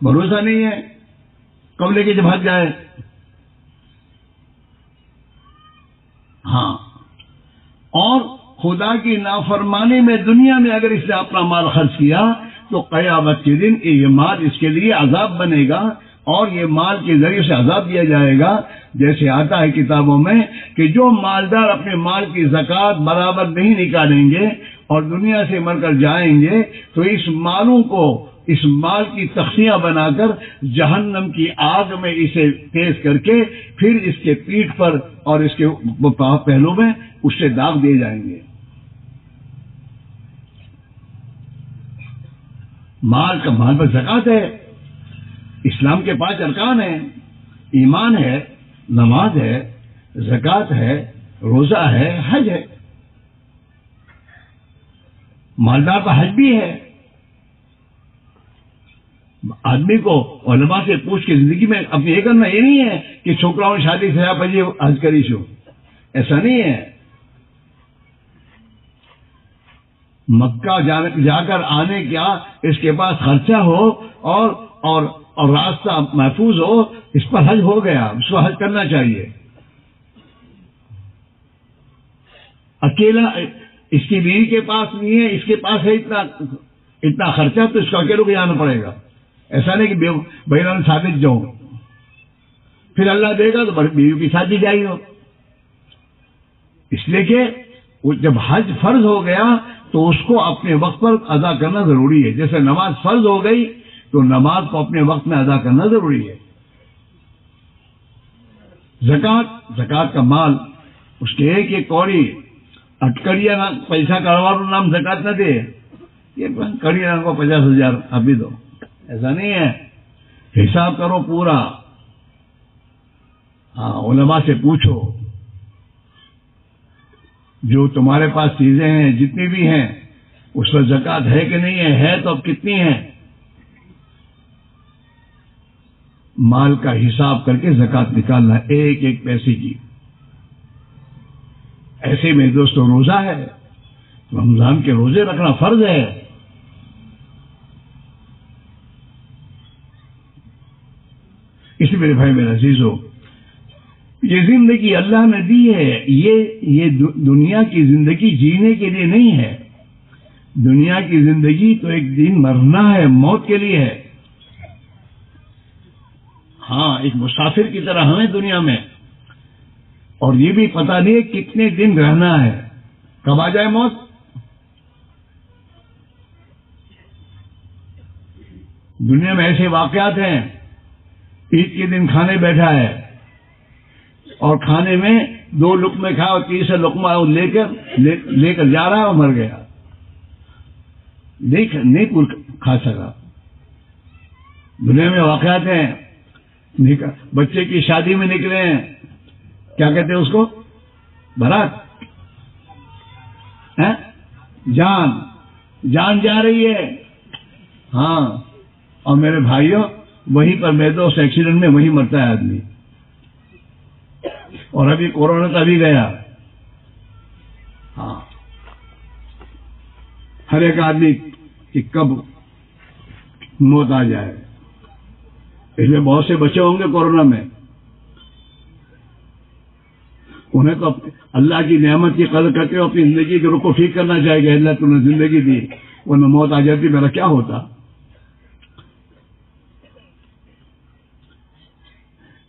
بھروسہ نہیں ہے کب لے کے جب بھاگ جائے. ہاں، اور خدا کی نافرمانی میں دنیا میں اگر اس نے اپنا مال خرچ کیا تو قیامت کے دن یہ مال اس کے لیے عذاب بنے گا، اور یہ مال کے ذریعے سے عذاب دیا جائے گا. جیسے آتا ہے کتابوں میں کہ جو مالدار اپنے مال کی زکوٰۃ برابر نہیں نکالیں گے اور دنیا سے مر کر جائیں گے تو اس مالوں کو، اس مال کی تختیاں بنا کر جہنم کی آگ میں اسے تیز کر کے پھر اس کے پیٹھ پر اور اس کے پہلو میں اس سے داغ دیے جائیں گے. مال پر زکوٰۃ ہے. اسلام کے 5 ارکان ہیں، ایمان ہے، نماز ہے، زکوٰۃ ہے، روزہ ہے، حج ہے. مالدار کا حج بھی ہے. آدمی کو علماء سے پوچھ کے زندگی میں اپنی یہ کرنا، یہ نہیں ہے کہ چھوکراؤں شادی سے پجی حج کری شو، ایسا نہیں ہے. مکہ جا کر آنے کیا اس کے پاس خرچہ ہو اور راستہ محفوظ ہو، اس پر حج ہو گیا، اس کو حج کرنا چاہیے. اکیلا اس کی بیوی کے پاس نہیں ہے، اس کے پاس ہے اتنا خرچہ، تو اس کو اکیلے کو جانا پڑے گا. ایسا نہیں کہ بہرحال ثابت جاؤ، پھر اللہ دے گا تو بیوی کی شادی جائے گا. اس لیے کہ جب حج فرض ہو گیا تو اس کو اپنے وقت پر ادا کرنا ضروری ہے. جیسے نماز فرض ہو گئی تو نماز کو اپنے وقت میں ادا کرنا ضروری ہے. زکوٰۃ کا مال، اس کے ایک کوڑی اٹکڑیا پیسہ کاروبار نام زکوٰۃ نہ دے، یہ کڑی نام کو 50,000 ابھی دو، ایسا نہیں ہے. حساب کرو پورا. ہاں، علماء سے پوچھو جو تمہارے پاس چیزیں ہیں جتنی بھی ہیں اس پر زکوٰۃ ہے کہ نہیں ہے تو اب کتنی ہے. مال کا حساب کر کے زکوٰۃ نکالنا ایک پیسے کی. ایسے میں دوستو روزہ ہے، رمضان کے روزے رکھنا فرض ہے. اس لیے میرے بھائی میرے عزیزو، یہ زندگی اللہ نے دی ہے، یہ دنیا کی زندگی جینے کے لیے نہیں ہے. دنیا کی زندگی تو ایک دن مرنا ہے، موت کے لیے ہے. ہاں، ایک مسافر کی طرح ہمیں دنیا میں، اور یہ بھی پتہ نہیں کتنے دن رہنا ہے، کب آ جائے موت. دنیا میں ایسے واقعات ہیں، عید کے دن کھانے بیٹھا ہے اور کھانے میں 2 لقمے کھا اور تیسرا لقمہ لے کر جا رہا ہے اور مر گیا، نہیں پور کھا سکا. دنیا میں واقعات ہیں. بچے کی شادی میں نکلے ہیں، کیا کہتے ہیں اس کو؟ بارات. جان جا رہی ہے. ہاں، اور میرے بھائیوں وہیں پر میرے دوست ایکسیڈنٹ میں وہیں مرتا ہے آدمی. اور ابھی کورونا کا بھی گیا. ہاں، ہر ایک آدمی کہ کب موت آ جائے. اس میں بہت سے بچے ہوں گے کورونا میں، انہیں تو اللہ کی نعمت کی قدر کرتے ہوئے اپنی زندگی کے رخ کو ٹھیک کرنا چاہیے کہ اللہ تم نے زندگی دی، ورنہ موت آ جاتی میرا کیا ہوتا.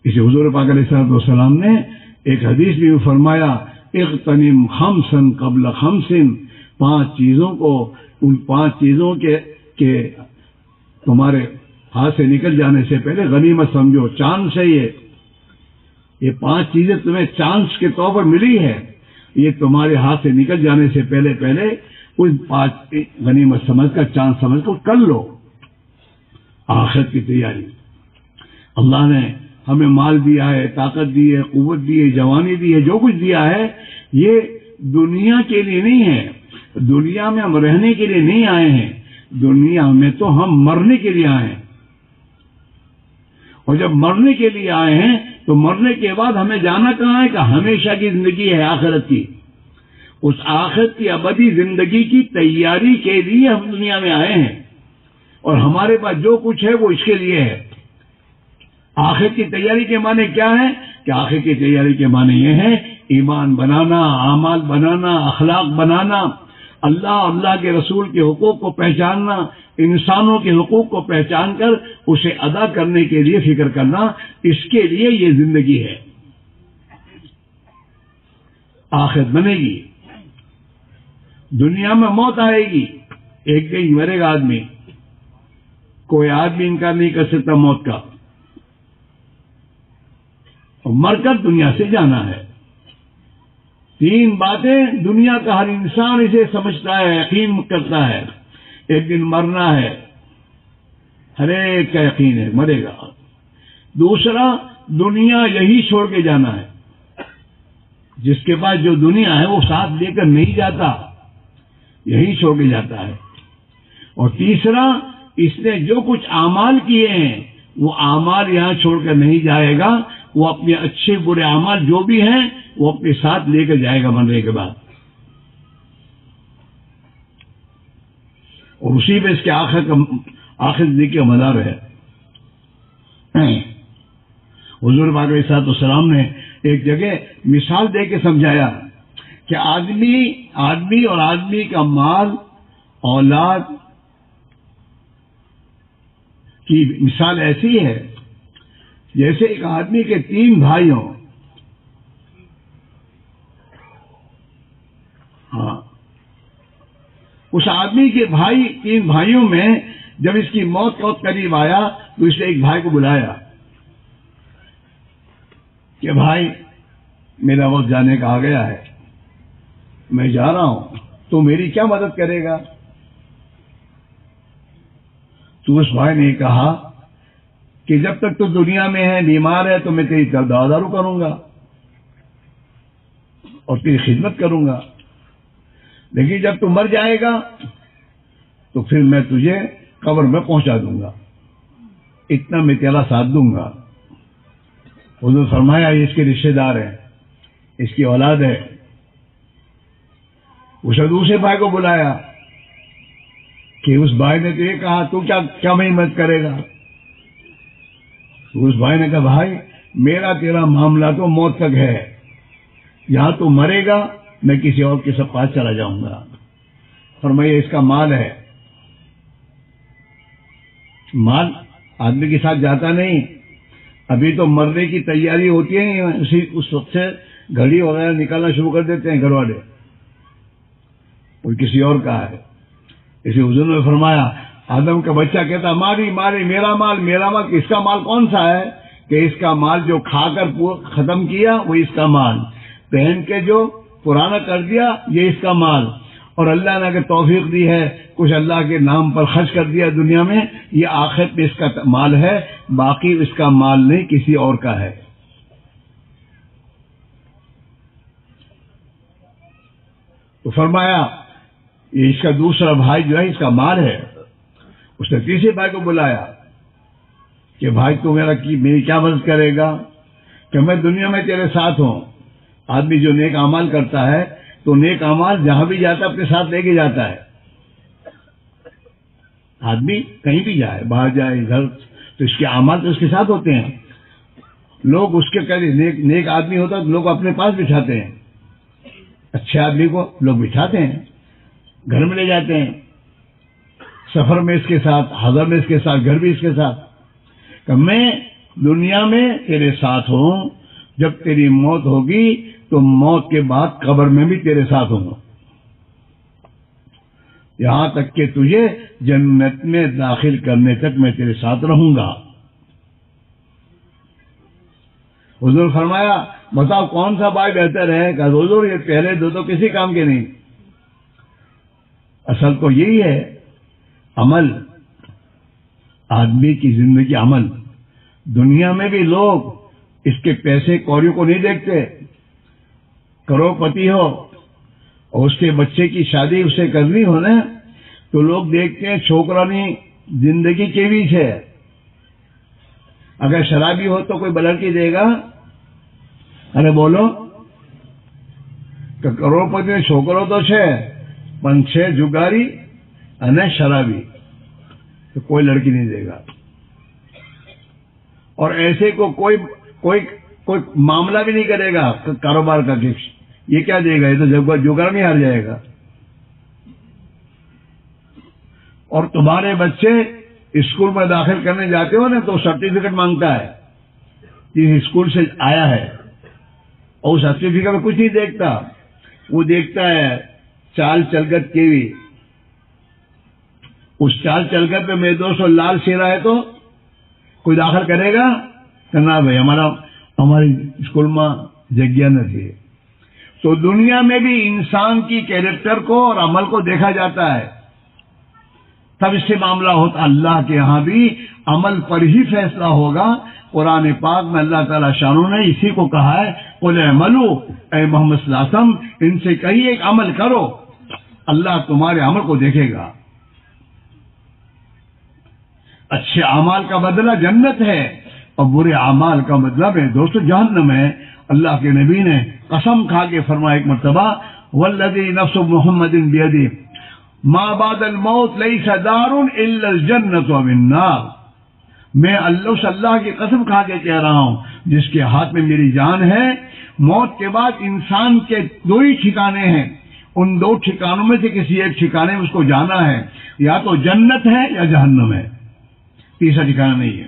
اسے حضور پاک علیہ السلام نے ایک حدیث بھی فرمایا، اغتنم خمسا قبل خمس، 5 چیزوں کو، ان 5 چیزوں کے تمہارے ہاتھ سے نکل جانے سے پہلے غنیمت سمجھو. چانس ہے یہ 5 چیزیں تمہیں چانس کے طور پر ملی ہے، یہ تمہارے ہاتھ سے نکل جانے سے پہلے ان 5 غنیمت سمجھ کر، چانس سمجھ کر لو. آخرت کی تیاری. اللہ نے ہمیں مال دیا ہے، طاقت دی ہے، قوت دی ہے، جوانی دی ہے، جو کچھ دیا ہے یہ دنیا کے لیے نہیں ہے. دنیا میں ہم رہنے کے لیے نہیں آئے ہیں، دنیا میں تو ہم مرنے کے لیے آئے ہیں. اور جب مرنے کے لیے آئے ہیں تو مرنے کے بعد ہمیں جانا کہاں ہے؟ کہ ہمیشہ کی زندگی ہے آخرت کی. اس آخرت کی ابدی زندگی کی تیاری کے لیے ہم دنیا میں آئے ہیں، اور ہمارے پاس جو کچھ ہے وہ اس کے لیے ہے. آخرت کی تیاری کے معنی کیا ہے کہ آخرت کی تیاری کے معنی یہ ہے ایمان بنانا، اعمال بنانا، اخلاق بنانا، اللہ اور اللہ کے رسول کے حقوق کو پہچاننا، انسانوں کے حقوق کو پہچان کر اسے ادا کرنے کے لیے فکر کرنا، اس کے لیے یہ زندگی ہے. آخرت بنے گی، دنیا میں موت آئے گی، ایک دن مرے گا آدمی، کوئی آدمی انکار نہیں کر سکتا موت کا، اور مر کر دنیا سے جانا ہے. 3 باتیں دنیا کا ہر انسان اسے سمجھتا ہے، یقین کرتا ہے. ایک دن مرنا ہے، ہر ایک کا یقین ہے مرے گا. دوسرا، دنیا یہی چھوڑ کے جانا ہے. جس کے پاس جو دنیا ہے وہ ساتھ لے کر نہیں جاتا، یہی چھوڑ کے جاتا ہے. اور تیسرا، اس نے جو کچھ اعمال کیے ہیں وہ اعمال یہاں چھوڑ کر نہیں جائے گا، وہ اپنے اچھے برے اعمال جو بھی ہیں وہ اپنے ساتھ لے کر جائے گا مرنے کے بعد. اور اسی پہ اس کے آخر زندگی کا مدار ہے. حضور پاک علیہ الصلوۃ والسلام نے ایک جگہ مثال دے کے سمجھایا کہ آدمی اور آدمی کا مال، اولاد کی مثال ایسی ہے جیسے ایک آدمی کے 3 بھائی ہوں. ہاں، اس آدمی کے 3 بھائیوں میں جب اس کی موت بہت قریب آیا تو اس نے ایک بھائی کو بلایا کہ بھائی میرا وقت جانے کا آ گیا ہے، میں جا رہا ہوں، تو میری کیا مدد کرے گا؟ تو اس بھائی نے کہا کہ جب تک تو دنیا میں ہے، بیمار ہے، تو میں تیری دعوادارو کروں گا اور تیری خدمت کروں گا، لیکن جب تو مر جائے گا تو پھر میں تجھے قبر میں پہنچا دوں گا، اتنا میں تیرا ساتھ دوں گا. حضور فرمایا یہ اس کے رشتے دار ہیں، اس کی اولاد ہے. اسے دوسرے بھائی کو بلایا کہ اس بھائی نے تو یہ کہا تو کیا میری مدد کرے گا؟ اس بھائی نے کہا بھائی میرا تیرا معاملہ تو موت تک ہے، یہاں تو مرے گا میں کسی اور کے سب پاس چلا جاؤں گا. فرمایا اس کا مال ہے، مال آدمی کے ساتھ جاتا نہیں، ابھی تو مرنے کی تیاری ہوتی ہے، اس وقت سے گھڑی وغیرہ نکالنا شروع کر دیتے ہیں گھر والے، اور کسی اور کا ہے. اسی حضور نے فرمایا آدم کا بچہ کہتا ماری میرا مال، اس کا مال کون سا ہے کہ اس کا مال جو کھا کر ختم کیا وہ اس کا مال، پہن کے جو پرانا کر دیا یہ اس کا مال، اور اللہ نے اگر توفیق دی ہے کچھ اللہ کے نام پر خرچ کر دیا دنیا میں، یہ آخرت میں اس کا مال ہے، باقی اس کا مال نہیں کسی اور کا ہے. تو فرمایا یہ اس کا دوسرا بھائی جو ہے اس کا مال ہے. اس نے تیسرے بھائی کو بلایا کہ بھائی تو میری کیا مدد کرے گا؟ کہ میں دنیا میں تیرے ساتھ ہوں. آدمی جو نیک اعمال کرتا ہے تو نیک اعمال جہاں بھی جاتا ہے اپنے ساتھ لے کے جاتا ہے. آدمی کہیں بھی جائے، باہر جائے، گھر، تو اس کے اعمال تو اس کے ساتھ ہوتے ہیں. لوگ اس کے کہتے نیک آدمی ہوتا تو لوگ اپنے پاس بٹھاتے ہیں، اچھے آدمی کو لوگ بٹھاتے ہیں، گھر میں لے جاتے ہیں، سفر میں اس کے ساتھ، حضر میں اس کے ساتھ، گھر بھی اس کے ساتھ. کہ میں دنیا میں تیرے ساتھ ہوں، جب تیری موت ہوگی تو موت کے بعد قبر میں بھی تیرے ساتھ ہوں، یہاں تک کہ تجھے جنت میں داخل کرنے تک میں تیرے ساتھ رہوں گا. حضور فرمایا بتاؤ کون سا بھائی بہتر ہے؟ کہ حضور یہ پہلے دو تو کسی کام کے نہیں. اصل تو یہی ہے عمل، آدمی کی زندگی عمل. دنیا میں بھی لوگ اس کے پیسے کوریوں کو نہیں دیکھتے. کروڑ پتی ہو اور اس کے بچے کی شادی اسے کرنی ہو نا تو لوگ دیکھتے ہیں چھوکرانی زندگی کے بیچ ہے. اگر شرابی ہو تو کوئی بلڑکی دے گا؟ ارے بولو کہ کروڑ پتی چھوکرو تو پن چھ جگاری અને شرابی تو کوئی لڑکی نہیں دے گا. اور ایسے کو کوئی معاملہ بھی نہیں کرے گا کاروبار کا کہ یہ کیا دے گا، یہ تو جوگر میں ہار جائے گا. اور تمہارے بچے اسکول میں داخل کرنے جاتے ہو نا تو سرٹیفکیٹ مانگتا ہے کہ اسکول سے آیا ہے، اور اس سرٹیفکیٹ میں کچھ نہیں دیکھتا، وہ دیکھتا ہے چال چلگت کیوی. اس چال چلگت پہ میرے دوست لال سیرا ہے تو کوئی داخل کرے گا کہ نہ بھائی ہماری اسکول میں جگہ نہیں. تو دنیا میں بھی انسان کی کیریکٹر کو اور عمل کو دیکھا جاتا ہے، تب اس سے معاملہ ہوتا. اللہ کے ہاں بھی عمل پر ہی فیصلہ ہوگا. قرآن پاک میں اللہ تعالیٰ شانوں نے اسی کو کہا ہے، قل اعملوا، اے محمد صلی اللہ علیہ وسلم ان سے کہیے ایک عمل کرو، اللہ تمہارے عمل کو دیکھے گا. اچھے اعمال کا بدلہ جنت ہے اور برے اعمال کا مطلب ہے دوستو جہنم ہے. اللہ کے نبی نے قسم کھا کے فرمایا ایک مرتبہ، والذی نفس محمد بیدی ما بعد الموت لیس دار الا الجنت والنار. میں اللہ کی قسم کھا کے کہہ رہا ہوں جس کے ہاتھ میں میری جان ہے، موت کے بعد انسان کے دو ہی ٹھکانے ہیں، ان دو ٹھکانوں میں سے کسی ایک ٹھکانے میں اس کو جانا ہے، یا تو جنت ہے یا جہنم ہے، تیسرا ٹھکانہ نہیں ہے.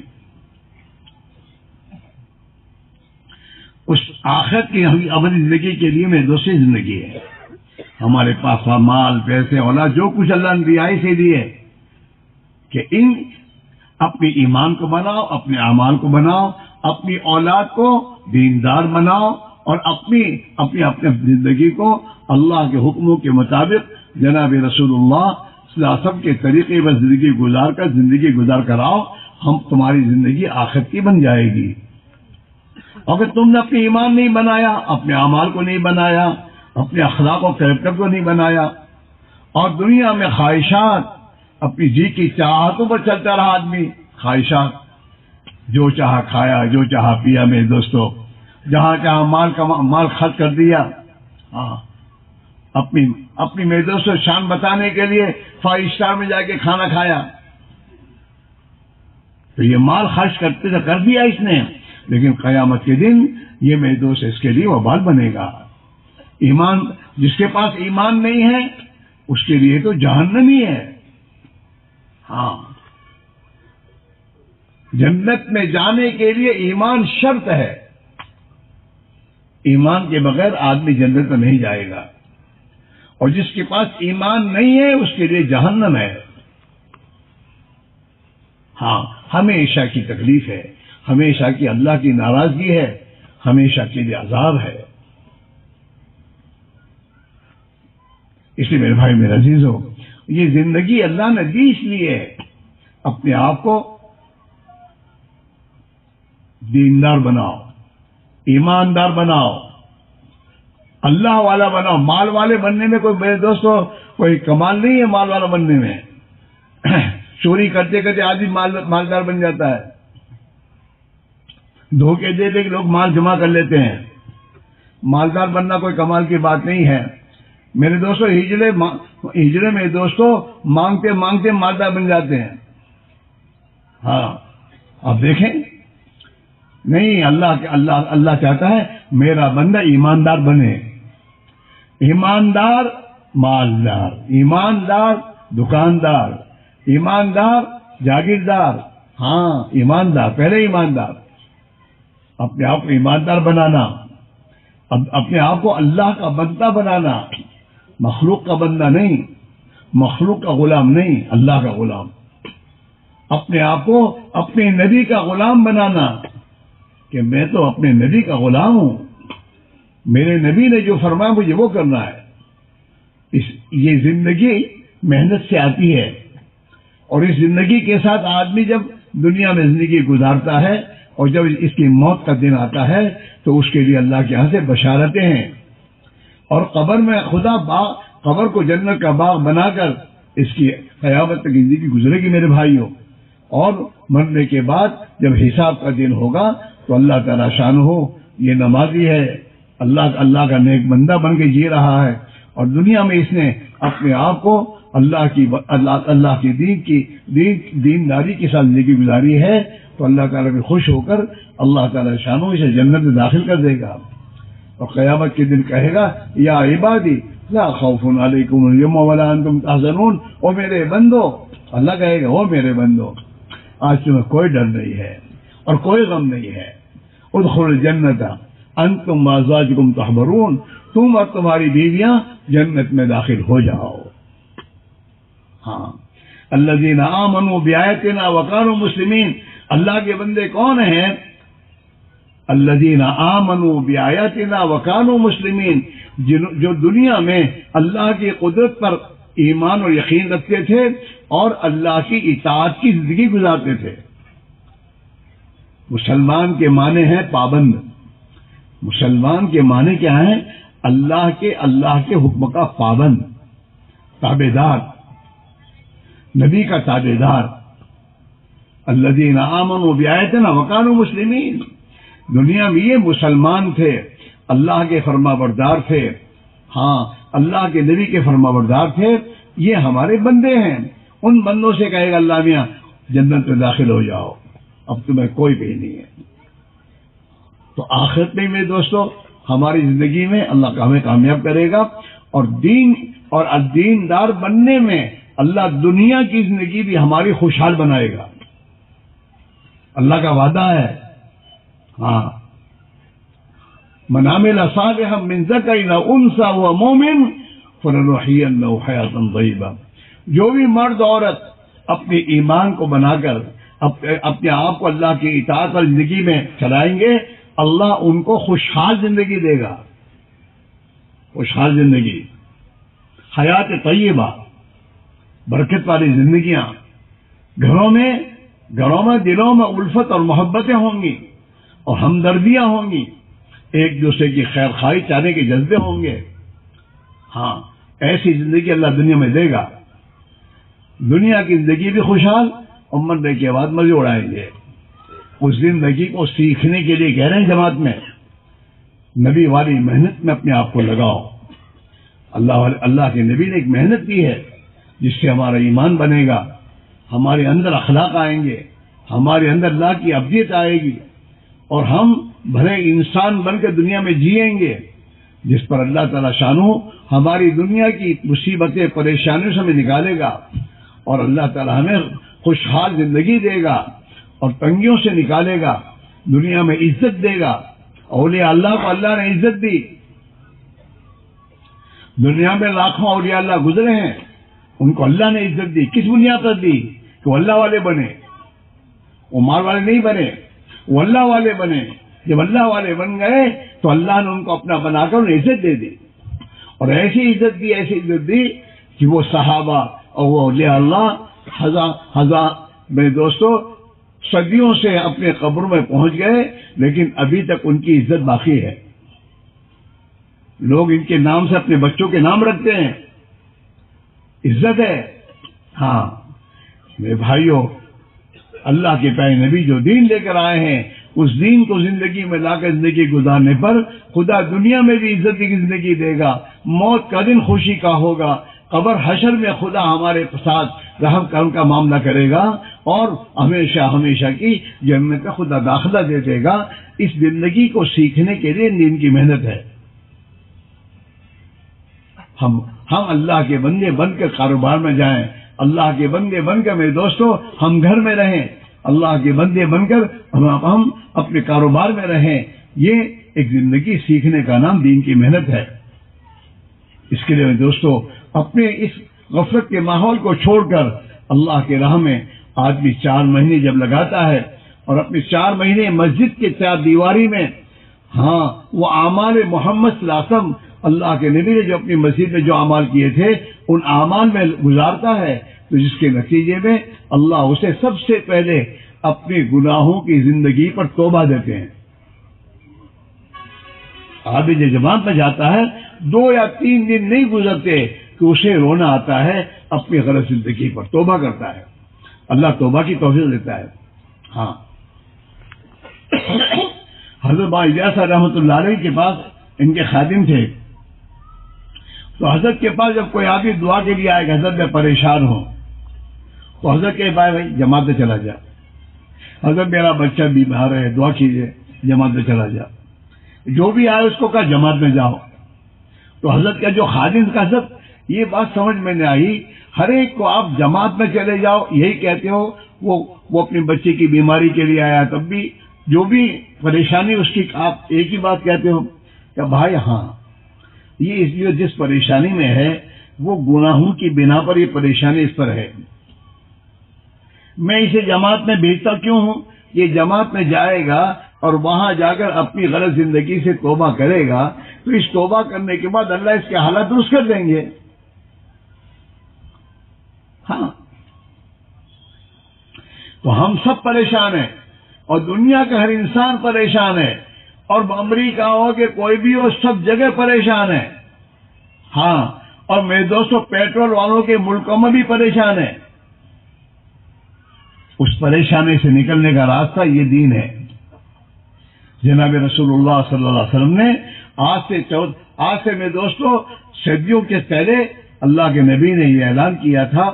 اس آخرت کی ابدی زندگی کے لیے میں دوسری زندگی ہے. ہمارے پاس مال پیسے اولاد جو کچھ اللہ نے دیا سے دیے کہ ان اپنے ایمان کو بناؤ، اپنے اعمال کو بناؤ، اپنی اولاد کو دیندار بناؤ، اور اپنی زندگی کو اللہ کے حکموں کے مطابق جناب رسول اللہ صلی اللہ علیہ وسلم کے طریقے پر زندگی گزار کر آؤ. ہم تمہاری زندگی آخرت کی بن جائے گی. اگر تم نے اپنے ایمان نہیں بنایا، اپنے اعمال کو نہیں بنایا، اپنے اخلاق و کریکٹر کو نہیں بنایا، اور دنیا میں خواہشات اپنی جی کی چاہتوں پر چلتا رہا آدمی، خواہشات جو چاہا کھایا، جو چاہا پیا. میرے دوستو جہاں چاہا مال خرچ کر دیا. ہاں اپنی میرے دوستو شان بتانے کے لیے 5 اسٹار میں جا کے کھانا کھایا. تو یہ مال خرچ کرتے کر دیا اس نے، لیکن قیامت کے دن یہ میرے دوست اس کے لیے وبال بنے گا. ایمان جس کے پاس ایمان نہیں ہے اس کے لیے تو جہنمی ہے. ہاں جنت میں جانے کے لیے ایمان شرط ہے، ایمان کے بغیر آدمی جنت میں نہیں جائے گا، اور جس کے پاس ایمان نہیں ہے اس کے لیے جہنم ہے. ہاں ہمیشہ کی تکلیف ہے، ہمیشہ کی اللہ کی ناراضگی ہے، ہمیشہ کے لیے عذاب ہے. اس لیے میرے بھائی میرے عزیزو، یہ زندگی اللہ نے دی اس لیے اپنے آپ کو دیندار بناؤ، ایماندار بناؤ، اللہ والا بناؤ. مال والے بننے میں کوئی میرے دوستو کوئی کمال نہیں ہے. مال والا بننے میں چوری کرتے کرتے آدمی مالدار بن جاتا ہے، دھوکے دے دے کے لوگ مال جمع کر لیتے ہیں. مالدار بننا کوئی کمال کی بات نہیں ہے میرے دوستو. ہجرے میں دوستو مانگتے مانگتے مالدار بن جاتے ہیں. ہاں اب دیکھیں، نہیں اللہ چاہتا ہے میرا بندہ ایماندار بنے. ایماندار مالدار، ایماندار دکاندار، ایماندار جاگیردار. ہاں ایماندار، پہلے ایماندار. اپنے آپ کو ایماندار بنانا، اپنے آپ کو اللہ کا بندہ بنانا، مخلوق کا بندہ نہیں، مخلوق کا غلام نہیں، اللہ کا غلام. اپنے آپ کو اپنے نبی کا غلام بنانا کہ میں تو اپنے نبی کا غلام ہوں، میرے نبی نے جو فرمایا مجھے وہ کرنا ہے. یہ زندگی محنت سے آتی ہے، اور اس زندگی کے ساتھ آدمی جب دنیا میں زندگی گزارتا ہے اور جب اس کی موت کا دن آتا ہے تو اس کے لیے اللہ کے یہاں سے بشارتیں ہیں. اور قبر میں خدا قبر کو جنت کا باغ بنا کر اس کی قیامت تک زندگی گزرے گی میرے بھائیوں. اور مرنے کے بعد جب حساب کا دن ہوگا تو اللہ تعالیٰ شان ہو یہ نمازی ہے، اللہ کا نیک بندہ بن کے جی رہا ہے، اور دنیا میں اس نے اپنے آپ کو اللہ کی دینداری کے ساتھ زندگی گزاری ہے تو اللہ تعالیٰ بھی خوش ہو کر اللہ تعالیٰ شانوں اسے جنت میں داخل کر دے گا، اور قیامت کے دن کہے گا یا عبادی لا خوف علیکم اليوم ولا انتم تحزنون، او میرے بندو، اللہ کہے گا او میرے بندو آج تمہیں کوئی ڈر نہیں ہے اور کوئی غم نہیں ہے، ادخلوا الجنت انتم وازواجکم تحبرون، تم اور تمہاری بیویاں جنت میں داخل ہو جاؤ۔ ہاں، الذین آمنوا بآیاتنا وکانوا مسلمین، اللہ کے بندے کون ہیں؟ الذین آمنوا بآیاتنا وکانوا مسلمین، جو دنیا میں اللہ کی قدرت پر ایمان اور یقین رکھتے تھے اور اللہ کی اطاعت کی زندگی گزارتے تھے۔ مسلمان کے معنی ہے پابند، مسلمان کے معنی کیا ہے؟ اللہ کے حکم کا پابند، تابع دار، نبی کا تابع دار۔ الذین آمنوا بآیاتنا وکانوا مسلمین، دنیا میں یہ مسلمان تھے، اللہ کے فرما بردار تھے، ہاں اللہ کے نبی کے فرما بردار تھے، یہ ہمارے بندے ہیں۔ ان بندوں سے کہے گا اللہ میاں جنت میں داخل ہو جاؤ، اب تمہیں کوئی بھی نہیں ہے۔ تو آخرت میں میرے دوستو ہماری زندگی میں اللہ کا ہمیں کامیاب کرے گا، اور دین اور دیندار بننے میں اللہ دنیا کی زندگی بھی ہماری خوشحال بنائے گا، اللہ کا وعدہ ہے۔ ہاں، من عمل صالحا من ذکر او انثى وهو مؤمن فلنحيينه حیاة طیبہ، جو بھی مرد عورت اپنے ایمان کو بنا کر اپنے آپ کو اللہ کی اطاعت اور زندگی میں چلائیں گے، اللہ ان کو خوشحال زندگی دے گا، خوشحال زندگی، حیات طیبہ، برکت والی زندگیاں، گھروں میں دلوں میں الفت اور محبتیں ہوں گی اور ہمدردیاں ہوں گی، ایک دوسرے کی خیر خواہی چاہنے کے جذبے ہوں گے۔ ہاں، ایسی زندگی اللہ دنیا میں دے گا، دنیا کی زندگی بھی خوشحال، اور مرنے کے بعد مزے اڑائیں گے۔ اس زندگی کو سیکھنے کے لیے کہہ رہے ہیں جماعت میں، نبی والی محنت میں اپنے آپ کو لگاؤ۔ اللہ کے نبی نے ایک محنت کی ہے جس سے ہمارا ایمان بنے گا، ہمارے اندر اخلاق آئیں گے، ہمارے اندر اللہ کی ابدیت آئے گی، اور ہم بھلے انسان بن کے دنیا میں جیئیں گے، جس پر اللہ تعالیٰ شانہ ہماری دنیا کی مصیبتیں پریشانیوں سے ہمیں نکالے گا، اور اللہ تعالیٰ ہمیں خوشحال زندگی دے گا اور تنگیوں سے نکالے گا، دنیا میں عزت دے گا۔ اولیاء اللہ کو اللہ نے عزت دی، دنیا میں لاکھوں اولیاء اللہ گزرے ہیں، ان کو اللہ نے عزت دی، کس بنیاد پر دی؟ کہ وہ اللہ والے بنے، وہ مال والے نہیں بنے، وہ اللہ والے بنے۔ جب اللہ والے بن گئے تو اللہ نے ان کو اپنا بنا کر انہیں عزت دے دی، اور ایسی عزت دی کہ وہ صحابہ اور وہ اولیاء اللہ میں دوستو صدیوں سے اپنے قبر میں پہنچ گئے، لیکن ابھی تک ان کی عزت باقی ہے۔ لوگ ان کے نام سے اپنے بچوں کے نام رکھتے ہیں، عزت ہے۔ ہاں میرے بھائیوں، اللہ کے پیارے نبی جو دین لے کر آئے ہیں، اس دین کو زندگی میں لا کر زندگی گزارنے پر خدا دنیا میں بھی عزت کی زندگی دے گا، موت کا دن خوشی کا ہوگا، قبر حشر میں خدا ہمارے ساتھ رحم کرم کا معاملہ کرے گا، اور ہمیشہ ہمیشہ کی جنت کا خدا داخلہ دے دے گا۔ اس زندگی کو سیکھنے کے لیے دین کی محنت ہے۔ ہم اللہ کے بندے بن کر کاروبار میں جائیں، اللہ کے بندے بن کر میرے دوستو ہم گھر میں رہیں، اللہ کے بندے بن کر ہم اپنے کاروبار میں رہیں۔ یہ ایک زندگی سیکھنے کا نام دین کی محنت ہے۔ اس کے لیے میرے دوستو اپنے اس غفلت کے ماحول کو چھوڑ کر اللہ کے راہ میں آدمی 4 مہینے جب لگاتا ہے، اور اپنے 4 مہینے مسجد کے 4 دیواری میں وہ اعمال محمد صلی اللہ علیہ وسلم، اللہ کے نبی نے جو اپنی مسجد میں جو اعمال کیے تھے ان اعمال میں گزارتا ہے، تو جس کے نتیجے میں اللہ اسے سب سے پہلے اپنے گناہوں کی زندگی پر توبہ دیتے ہیں۔ آدمی جو جماعت میں جاتا ہے 2 یا 3 دن نہیں گزرتے کہ اسے رونا آتا ہے، اپنی غلط زندگی پر توبہ کرتا ہے، اللہ توبہ کی توفیق دیتا ہے۔ ہاں، حضرت الیاس رحمۃ اللہ علیہ کے پاس ان کے خادم تھے، تو حضرت کے پاس جب کوئی آدمی دعا کے لیے آئے کہ حضرت میں پریشان ہوں، تو حضرت کے بھائی جماعت میں چلا جا، حضرت میرا بچہ بیمار ہے دعا کیجیے، جماعت میں چلا جا، جو بھی آئے اس کو کہا جماعت میں جاؤ۔ تو حضرت کا جو خادم کا حضرت یہ بات سمجھ میں نہیں آئی، ہر ایک کو آپ جماعت میں چلے جاؤ یہی کہتے ہو، وہ اپنی بچے کی بیماری کے لیے آیا، تب بھی جو بھی پریشانی اس کی آپ ایک ہی بات کہتے ہو کہ بھائی ہاں یہ اس لیے جس پریشانی میں ہے وہ گناہوں کی بنا پر یہ پریشانی اس پر ہے، میں اسے جماعت میں بھیجتا کیوں ہوں؟ یہ جماعت میں جائے گا اور وہاں جا کر اپنی غلط زندگی سے توبہ کرے گا، تو اس توبہ کرنے کے بعد اللہ اس کے حالات درست کر دیں گے۔ ہاں تو ہم سب پریشان ہیں اور دنیا کا ہر انسان پریشان ہے، اور امریکہ ہو کہ کوئی بھی ہو سب جگہ پریشان ہے۔ ہاں اور میرے دوستوں پیٹرول والوں کے ملکوں میں بھی پریشان ہے۔ اس پریشانی سے نکلنے کا راستہ یہ دین ہے۔ جناب رسول اللہ صلی اللہ علیہ وسلم نے آج سے میرے دوستوں صدیوں کے پہلے اللہ کے نبی نے یہ اعلان کیا تھا،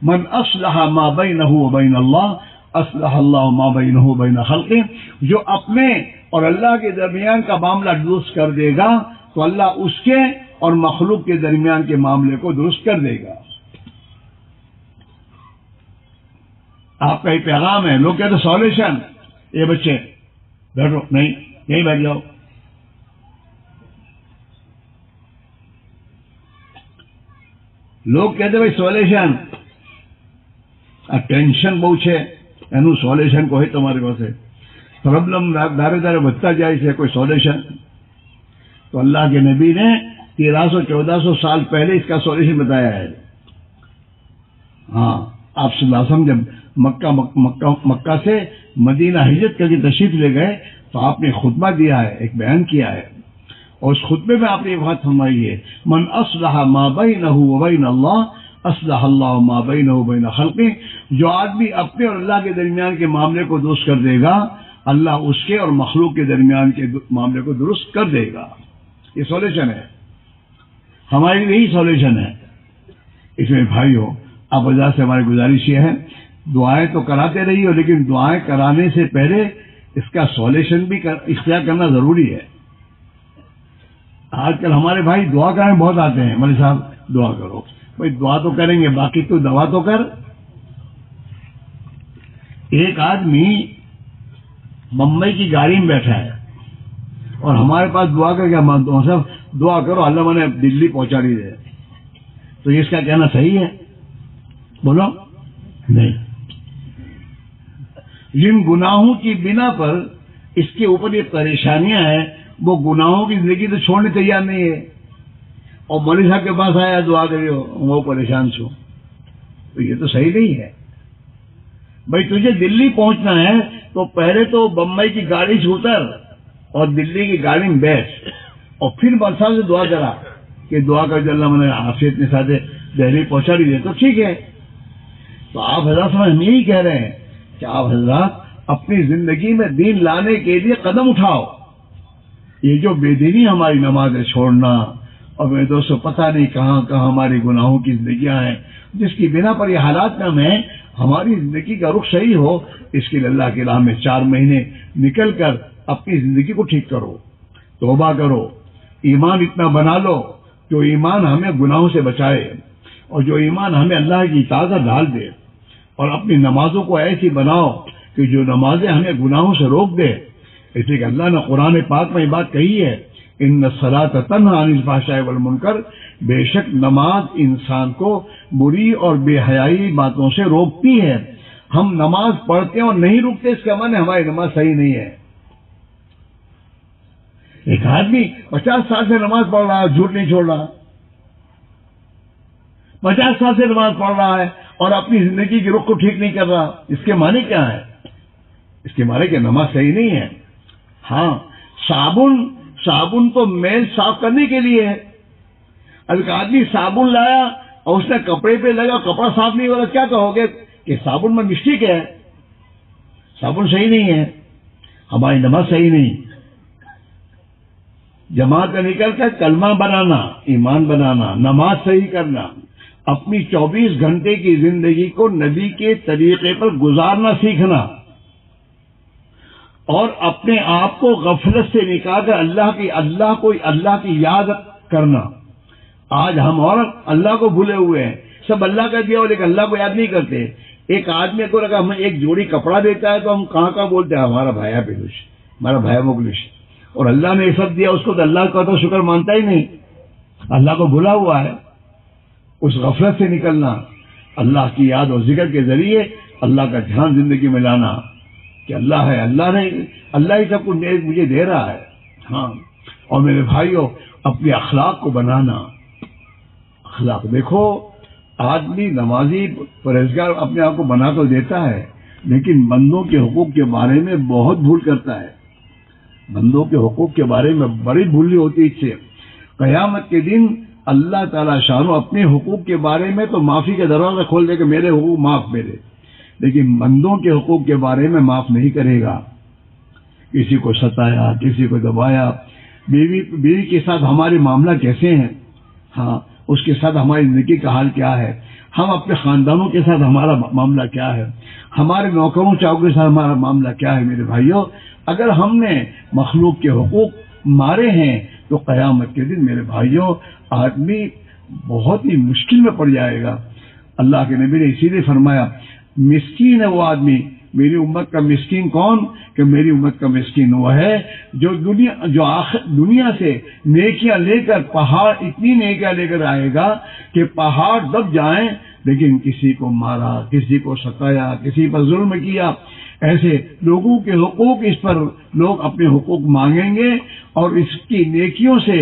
من اصلح ما بینہ وبین اللہ اصلح اللہ ما بینہ وبین خلقہ، جو اپنے اور اللہ کے درمیان کا معاملہ درست کر دے گا تو اللہ اس کے اور مخلوق کے درمیان کے معاملے کو درست کر دے گا۔ آپ کا یہ پیغام ہے۔ لوگ کہتے سولوشن، یہ بچے بیٹھو، نہیں یہیں بیٹھ جاؤ، لوگ کہتے بھائی سولوشن ٹینشن بہت ہے، اینو سولوشن کو ہے تمہارے پاس ہے، پرابلم دارے دارے بچتا جائے سے کوئی سولوشن۔ تو اللہ کے نبی نے 1300-1400 سال پہلے اس کا سولوشن بتایا ہے۔ ہاں آپ صلی اللہ علیہ وسلم جب مکہ سے مدینہ ہجرت کر کے تشریف لے گئے تو آپ نے خطبہ دیا ہے، ایک بیان کیا ہے، اور اس خطبے میں آپ نے یہ بات فرمائی ہے، من اصلح ما بینہ وبین اللہ اصلح اللہ ما بینہ وبین خلقہ، جو آدمی اپنے اور اللہ کے درمیان کے معاملے کو درست کر دے گا اللہ اس کے اور مخلوق کے درمیان کے معاملے کو درست کر دے گا۔ یہ سولوشن ہے، ہماری یہی سولوشن ہے۔ اس میں بھائیو اب وجہ سے ہماری گزارش یہ ہے، دعائیں تو کراتے رہی ہو لیکن دعائیں کرانے سے پہلے اس کا سولوشن بھی اختیار کرنا ضروری ہے۔ آج کل ہمارے بھائی دعا کرنے بہت آتے ہیں، مولوی صاحب دعا کرو، بھائی دعا تو کریں گے باقی تو دوا تو کر۔ ایک آدمی ممبئی کی گاڑی میں بیٹھا ہے اور ہمارے پاس دعا کر کے مانتا صاحب دعا کرو اللہ مجھے دلی پہنچا نہیں دے، تو اس کا کہنا صحیح ہے؟ بولو نہیں۔ جن گناہوں کی بنا پر اس کے اوپر یہ پریشانیاں ہیں وہ گناہوں کی زندگی تو چھوڑنے تیار نہیں ہے، اور مولوی صاحب کے پاس آیا دعا کریو وہ پریشان چھو، تو یہ تو صحیح نہیں ہے۔ بھائی تجھے دلی پہنچنا ہے تو پہلے تو بمبئی کی گاڑی سے اتر اور دلی کی گاڑی میں بیٹھ اور پھر برسات سے دعا کرا کہ دعا کر جو اللہ میں نے عافیت کے ساتھ دہلی پہنچا دی دے، تو ٹھیک ہے۔ تو آپ حضرات ہم یہی کہہ رہے ہیں کہ آپ حضرات اپنی زندگی میں دین لانے کے لیے قدم اٹھاؤ۔ یہ جو بے دینی ہماری نمازیں چھوڑنا اور میرے دوستوں پتہ نہیں کہاں کہاں ہماری گناہوں کی زندگیاں ہیں جس کی بنا پر یہ حالات میں ہمیں ہماری زندگی کا رخ صحیح ہو، اس کے لیے اللہ کی راہ میں 4 مہینے نکل کر اپنی زندگی کو ٹھیک کرو، توبہ کرو، ایمان اتنا بنا لو جو ایمان ہمیں گناہوں سے بچائے اور جو ایمان ہمیں اللہ کی اطاعت ڈال دے، اور اپنی نمازوں کو ایسی بناؤ کہ جو نمازیں ہمیں گناہوں سے روک دے۔ اس لیے کہ اللہ نے قرآن پاک میں یہ بات کہی ہے، ان الصلاۃ تنہی عن الفحشاء والمنکر، بے شک نماز انسان کو بری اور بے حیائی باتوں سے روکتی ہے۔ ہم نماز پڑھتے ہیں اور نہیں رکتے، اس کا معنی ہماری نماز صحیح نہیں ہے۔ ایک آدمی 50 سال سے نماز پڑھ رہا ہے، جھوٹ نہیں چھوڑ رہا، 50 سال سے نماز پڑھ رہا ہے اور اپنی زندگی کی رخ کو ٹھیک نہیں کر رہا، اس کے معنی کیا ہے؟ اس کے معنی کہ نماز صحیح نہیں ہے۔ ہاں صابن تو میل صاف کرنے کے لیے ہے۔ اب ایک آدمی صابن لایا اور اس نے کپڑے پہ لگا، کپڑا صاف نہیں ہو رہا، کیا کہو گے کہ صابن میں مسٹیک ہے، صابن صحیح نہیں ہے، ہماری نماز صحیح نہیں۔ جماعت کا نکل کر کلمہ بنانا، ایمان بنانا، نماز صحیح کرنا، اپنی 24 گھنٹے کی زندگی کو نبی کے طریقے پر گزارنا سیکھنا، اور اپنے آپ کو غفلت سے نکال کر اللہ کی یاد کرنا۔ آج ہم اور اللہ کو بھولے ہوئے ہیں، سب اللہ کا دیا ہو لیکن اللہ کو یاد نہیں کرتے۔ ایک آدمی کو اگر ہمیں ایک جوڑی کپڑا دیتا ہے تو ہم کہاں بولتے ہیں ہمارا بھائی پیلوش، ہمارا بھائی مغلش، اور اللہ نے یہ سب دیا اس کو تو اللہ کا تو شکر مانتا ہی نہیں، اللہ کو بھولا ہوا ہے۔ اس غفلت سے نکلنا، اللہ کی یاد اور ذکر کے ذریعے اللہ کا دھیان زندگی میں لانا کہ اللہ ہے، اللہ ہی سب کچھ مجھے دے رہا ہے۔ ہاں، اور میرے بھائیوں، اپنے اخلاق کو بنانا۔ اخلاق دیکھو، آدمی نمازی پرہیزگار اپنے آپ کو بنا تو دیتا ہے لیکن بندوں کے حقوق کے بارے میں بہت بھول کرتا ہے۔ بندوں کے حقوق کے بارے میں بڑی بھول ہوتی ہے۔ اس سے قیامت کے دن اللہ تعالیٰ شانو اپنے حقوق کے بارے میں تو معافی کا دروازہ کھول دے کہ میرے حقوق معاف میرے، لیکن بندوں کے حقوق کے بارے میں معاف نہیں کرے گا۔ کسی کو ستایا، کسی کو دبایا، بیوی کے ساتھ ہمارے معاملہ کیسے ہیں، ہاں اس کے ساتھ ہماری زندگی کا حال کیا ہے، ہم اپنے خاندانوں کے ساتھ ہمارا معاملہ کیا ہے، ہمارے نوکروں چاہوں کے ساتھ ہمارا معاملہ کیا ہے۔ میرے بھائیوں، اگر ہم نے مخلوق کے حقوق مارے ہیں تو قیامت کے دن میرے بھائیوں آدمی بہت ہی مشکل میں پڑ جائے گا۔ اللہ کے نبی نے اسی لیے فرمایا مسکین ہے وہ آدمی، میری امت کا مسکین کون؟ کہ میری امت کا مسکین وہ ہے جو دنیا سے نیکیاں لے کر پہاڑ، اتنی نیکیاں لے کر آئے گا کہ پہاڑ دب جائیں لیکن کسی کو مارا، کسی کو ستایا، کسی پر ظلم کیا۔ ایسے لوگوں کے حقوق، اس پر لوگ اپنے حقوق مانگیں گے اور اس کی نیکیوں سے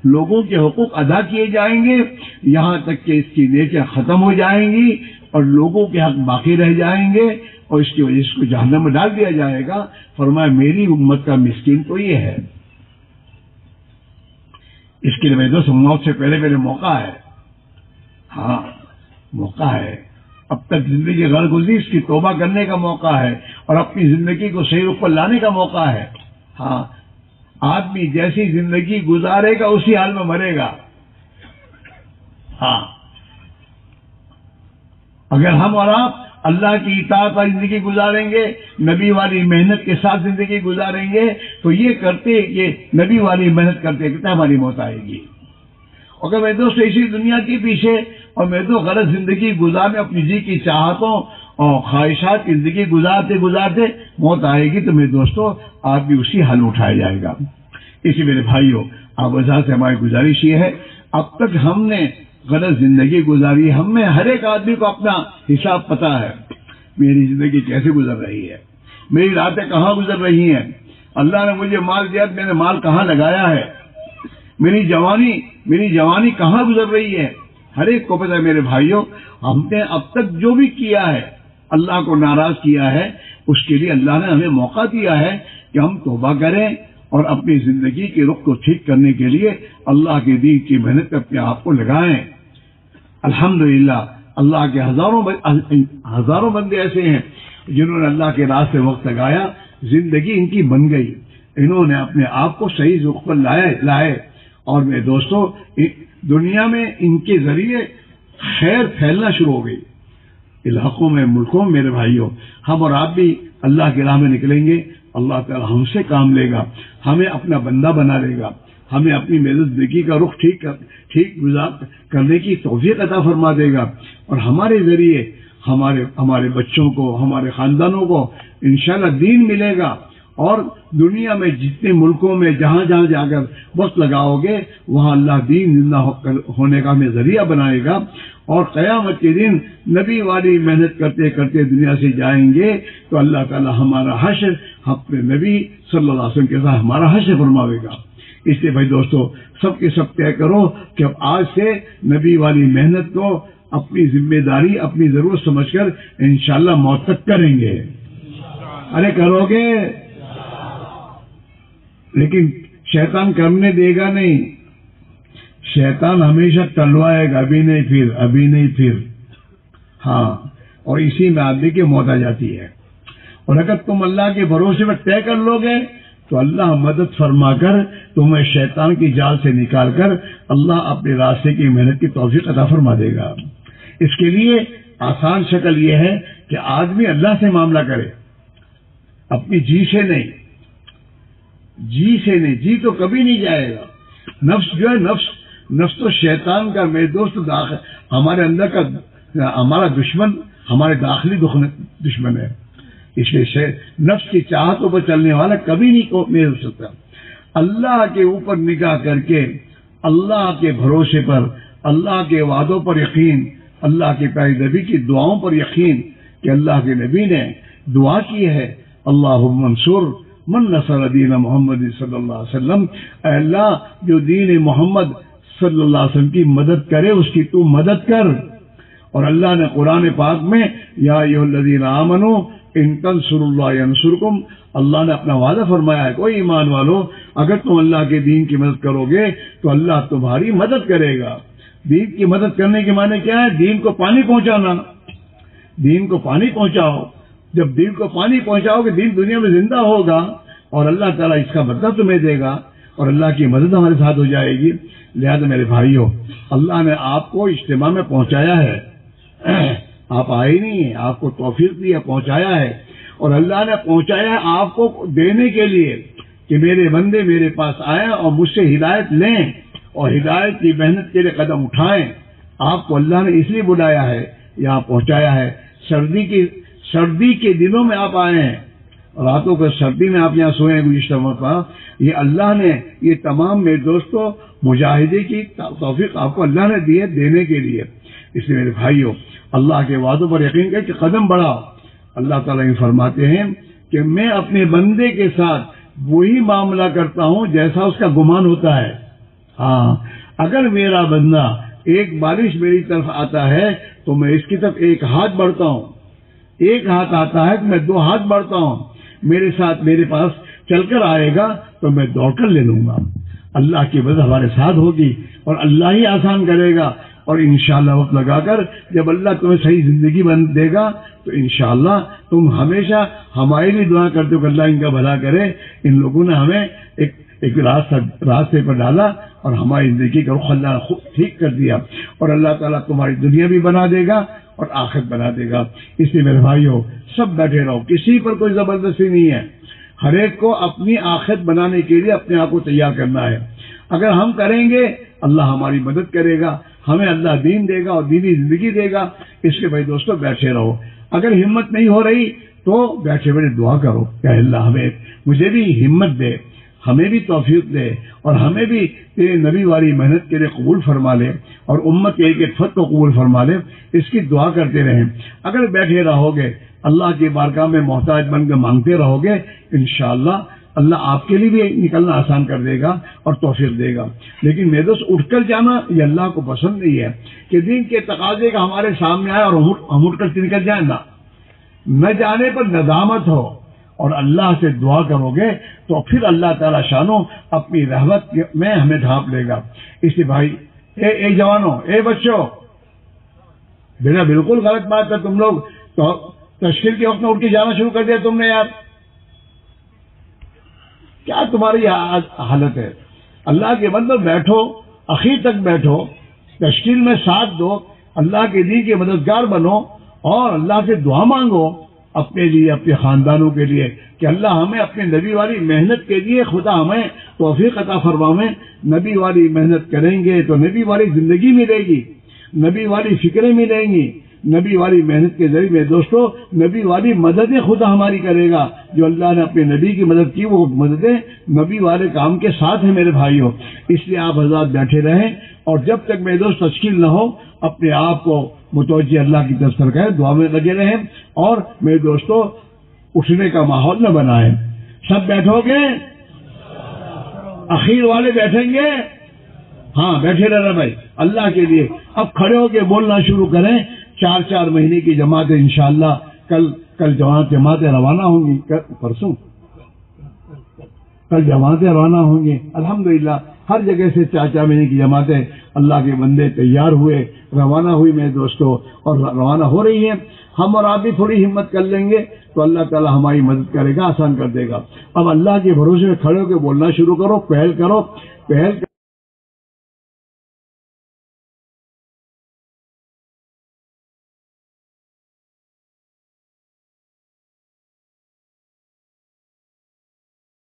لوگوں کے حقوق ادا کیے جائیں گے یہاں تک کہ اس کی نیکیاں ختم ہو جائیں گی اور لوگوں کے حق باقی رہ جائیں گے اور اس کی وجہ سے اس کو جہنم میں ڈال دیا جائے گا۔ فرمایا میری امت کا مسکین تو یہ ہے۔ اس کے لیے میرے دوست موت سے پہلے موقع ہے، ہاں موقع ہے۔ اب تک زندگی غیر گزری، اس کی توبہ کرنے کا موقع ہے اور اپنی زندگی کو صحیح رخ پر لانے کا موقع ہے۔ ہاں، آدمی جیسی زندگی گزارے گا اسی حال میں مرے گا۔ ہاں، اگر ہم اور آپ اللہ کی اطاعت والی زندگی گزاریں گے، نبی والی محنت کے ساتھ زندگی گزاریں گے تو یہ نبی والی محنت کرتے کرتے ہماری موت آئے گی۔ اگر میں دوست اسی دنیا کے پیچھے اور میں تو غلط زندگی گزارنے، اپنی جی کی چاہتوں اور خواہشات کی زندگی گزارتے موت آئے گی تو میرے دوستوں آپ بھی اسی حال میں اٹھایا جائے گا۔ اسی میرے بھائیوں، آپ وجہ سے ہماری گزارش یہ ہے، اب تک ہم نے غلط زندگی گزاری، ہم میں ہر ایک آدمی کو اپنا حساب پتہ ہے، میری زندگی کیسے گزر رہی ہے، میری راتیں کہاں گزر رہی ہیں، اللہ نے مجھے مال دیا، میں نے مال کہاں لگایا ہے، میری جوانی کہاں گزر رہی ہے، ہر ایک کو پتہ ہے۔ میرے بھائیوں، ہم نے اب تک جو بھی کیا ہے، اللہ کو ناراض کیا ہے، اس کے لیے اللہ نے ہمیں موقع دیا ہے کہ ہم توبہ کریں اور اپنی زندگی کے رخ کو ٹھیک کرنے کے لیے اللہ کے دین کی محنت پہ اپنے آپ کو لگائیں۔ الحمدللہ اللہ کے ہزاروں بندے ایسے ہیں جنہوں نے اللہ کے راستے وقت لگایا، زندگی ان کی بن گئی، انہوں نے اپنے آپ کو صحیح رخ پر لائے اور میرے دوستوں دنیا میں ان کے ذریعے خیر پھیلنا شروع ہو گئی علاقوں میں، ملکوں میں۔ میرے بھائیوں، ہم اور آپ بھی اللہ کی راہ میں نکلیں گے، اللہ تعالی ہم سے کام لے گا، ہمیں اپنا بندہ بنا لے گا، ہمیں اپنی زندگی کا رخ ٹھیک کرنے کی توفیق عطا فرما دے گا اور ہمارے ذریعے ہمارے بچوں کو، ہمارے خاندانوں کو انشاءاللہ دین ملے گا اور دنیا میں جتنے ملکوں میں جہاں جا کر وقت لگاؤ گے وہاں اللہ دین زندہ ہونے کا ہمیں ذریعہ بنائے گا اور قیامت کے دن نبی والی محنت کرتے کرتے دنیا سے جائیں گے تو اللہ تعالی ہمارا حشر اپنے نبی صلی اللہ علیہ وسلم کے ساتھ ہمارا حشر فرماوے گا۔ اس لیے بھائی دوستو سب کے سب طے کرو کہ اب آج سے نبی والی محنت کو اپنی ذمہ داری، اپنی ضرورت سمجھ کر انشاءاللہ موت تک کریں گے۔ ارے کرو گے، لیکن شیطان کرنے دے گا نہیں، شیطان ہمیشہ ٹلوائے گا، ابھی نہیں پھر ہاں، اور اسی میں آدمی کی موت آ جاتی ہے۔ اور اگر تم اللہ کے بھروسے پر طے کر لو گے تو اللہ مدد فرما کر تمہیں شیطان کی جال سے نکال کر اللہ اپنے راستے کی محنت کی توفیق عطا فرما دے گا۔ اس کے لیے آسان شکل یہ ہے کہ آدمی اللہ سے معاملہ کرے، اپنی جی سے نہیں، جی تو کبھی نہیں جائے گا۔ نفس جو ہے، نفس تو شیطان کا میرے دوست ہمارے اندر کا ہمارا دشمن، ہمارے داخلی دشمن ہے۔ اس لیے نفس کی چاہتوں پر چلنے والا کبھی نہیں ہو سکتا۔ اللہ کے اوپر نگاہ کر کے، اللہ کے بھروسے پر، اللہ کے وعدوں پر یقین، اللہ کے پیارے نبی کی دعاؤں پر یقین کہ اللہ کے نبی نے دعا کی ہے، اللہم انصر من نصر دین محمد صلی اللہ علیہ وسلم، اے اللہ جو دین محمد صلی اللہ علیہ وسلم کی مدد کرے اس کی تو مدد کر۔ اور اللہ نے قرآن پاک میں یا ایھا الذین آمنوا ان تنصروا اللہ ینصرکم، اللہ نے اپنا وعدہ فرمایا ہے، کوئی ایمان والو اگر تم اللہ کے دین کی مدد کرو گے تو اللہ تمہاری مدد کرے گا۔ دین کی مدد کرنے کے معنی کیا ہے؟ دین کو پانی پہنچانا، دین کو پانی پہنچاؤ۔ جب دین کو پانی پہنچاؤ گے دین دنیا میں زندہ ہوگا اور اللہ تعالیٰ اس کا بدلہ تمہیں دے گا اور اللہ کی مدد ہمارے ساتھ ہو جائے گی۔ لہذا میرے بھائیوں، اللہ نے آپ کو اجتماع میں پہنچایا ہے، آپ آئے نہیں ہیں، آپ کو توفیق دیا، پہنچایا ہے، اور اللہ نے پہنچایا ہے آپ کو دینے کے لیے کہ میرے بندے میرے پاس آئیں اور مجھ سے ہدایت لیں اور ہدایت کی محنت کے لیے قدم اٹھائیں۔ آپ کو اللہ نے اس لیے بلایا ہے، یہاں پہنچایا ہے۔ سردی کے دنوں میں آپ آئے ہیں، راتوں کو سردی میں آپ یہاں سوئے ہیں گزشتہ مرتبہ، یہ اللہ نے یہ تمام میرے دوستوں مجاہدے کی توفیق آپ کو اللہ نے دی ہے دینے کے لیے۔ اس لیے میرے بھائیوں، اللہ کے وعدوں پر یقین کر کہ قدم بڑھاؤ۔ اللہ تعالیٰ یہ فرماتے ہیں کہ میں اپنے بندے کے ساتھ وہی معاملہ کرتا ہوں جیسا اس کا گمان ہوتا ہے۔ ہاں، اگر میرا بندہ ایک بارش میری طرف آتا ہے تو میں اس کی طرف ایک ہاتھ بڑھتا ہوں، ایک ہاتھ آتا ہے تو میں 2 ہاتھ بڑھتا ہوں، میرے ساتھ میرے پاس چل کر آئے گا تو میں دوڑ کر لے لوں گا۔ اللہ کی مدد ہمارے ساتھ ہوگی اور اللہ ہی آسان کرے گا، اور انشاءاللہ وقت لگا کر جب اللہ تمہیں صحیح زندگی دے گا تو انشاءاللہ تم ہمیشہ ہمارے لیے دعا کرتے ہو کہ اللہ ان کا بھلا کرے۔ ان لوگوں نے ہمیں ایک راستے پر ڈالا اور ہماری زندگی کا رخ اللہ نے ٹھیک کر دیا، اور اللہ تعالیٰ تمہاری دنیا بھی بنا دے گا اور آخرت بنا دے گا۔ اس لیے میرے بھائیوں، سب بیٹھے رہو، کسی پر کوئی زبردستی نہیں ہے، ہر ایک کو اپنی آخرت بنانے کے لیے اپنے آپ کو تیار کرنا ہے۔ اگر ہم کریں گے اللہ ہماری مدد کرے گا، ہمیں اللہ دین دے گا اور دینی زندگی دے گا۔ اس کے بھائی دوستوں بیٹھے رہو، اگر ہمت نہیں ہو رہی تو بیٹھے بیٹھے دعا کرو کہ اللہ مجھے بھی ہمت دے، ہمیں بھی توفیق دے، اور ہمیں بھی تیرے نبی والی محنت کے لیے قبول فرما لے، اور امت کے ایک فرد کو قبول فرما لے، اس کی دعا کرتے رہیں۔ اگر بیٹھے رہو گے اللہ کی بارگاہ میں محتاج بن کے مانگتے رہو گے، انشاءاللہ اللہ آپ کے لیے بھی نکلنا آسان کر دے گا اور توفیق دے گا۔ لیکن میرے دوست اٹھ کر جانا یہ اللہ کو پسند نہیں ہے کہ دین کے تقاضے کا ہمارے سامنے آئے اور ہم اٹھ کر نکل جائیں، نہ جانے پر ندامت ہو اور اللہ سے دعا کرو گے تو پھر اللہ تعالیٰ شانو اپنی رحمت میں ہمیں ڈھانپ لے گا۔ اس لیے بھائی، اے جوانوں، اے بچوں، بیٹا بالکل غلط بات ہے، تم لوگ تو تشکیل کے وقت میں اٹھ کے جانا شروع کر دیا تم نے، یار کیا تمہاری حالت ہے؟ اللہ کے بندو بیٹھو، اخیر تک بیٹھو، تشکیل میں ساتھ دو، اللہ کے دین کے مددگار بنو اور اللہ سے دعا مانگو اپنے لیے، اپنے خاندانوں کے لیے کہ اللہ ہمیں اپنے نبی والی محنت کے لیے خدا ہمیں توفیق عطا فرمائے۔ نبی والی محنت کریں گے تو نبی والی زندگی ملے گی، نبی والی فکریں ملیں گی، نبی والی محنت کے ذریعے میں دوستو نبی والی مددیں خدا ہماری کرے گا۔ جو اللہ نے اپنے نبی کی مدد کی وہ مددیں نبی والے کام کے ساتھ ہیں میرے بھائیوں۔ اس لیے آپ حضرات بیٹھے رہیں اور جب تک میرے دوست تشکیل نہ ہو اپنے آپ کو متوجہ اللہ کی طرف کریں، دعا میں لگے رہیں اور میرے دوستو اٹھنے کا ماحول نہ بنائیں۔ سب بیٹھو گے؟ اخیر والے بیٹھیں گے؟ ہاں بیٹھے رہنا بھائی اللہ کے لیے۔ اب کھڑے ہو کے بولنا شروع کریں۔ 4 مہینے کی جماعتیں انشاءاللہ کل جماعتیں روانہ ہوں گی، پرسوں کل جماعتیں روانہ ہوں گی الحمدللہ۔ ہر جگہ سے 4 مہینے کی جماعتیں اللہ کے بندے تیار ہوئے، روانہ ہوئی میرے دوستوں اور روانہ ہو رہی ہیں۔ ہم اور آپ بھی تھوڑی ہمت کر لیں گے تو اللہ تعالیٰ ہماری مدد کرے گا، آسان کر دے گا۔ اب اللہ کے بھروسے میں کھڑے ہو کے بولنا شروع کرو، پہل کرو، پہل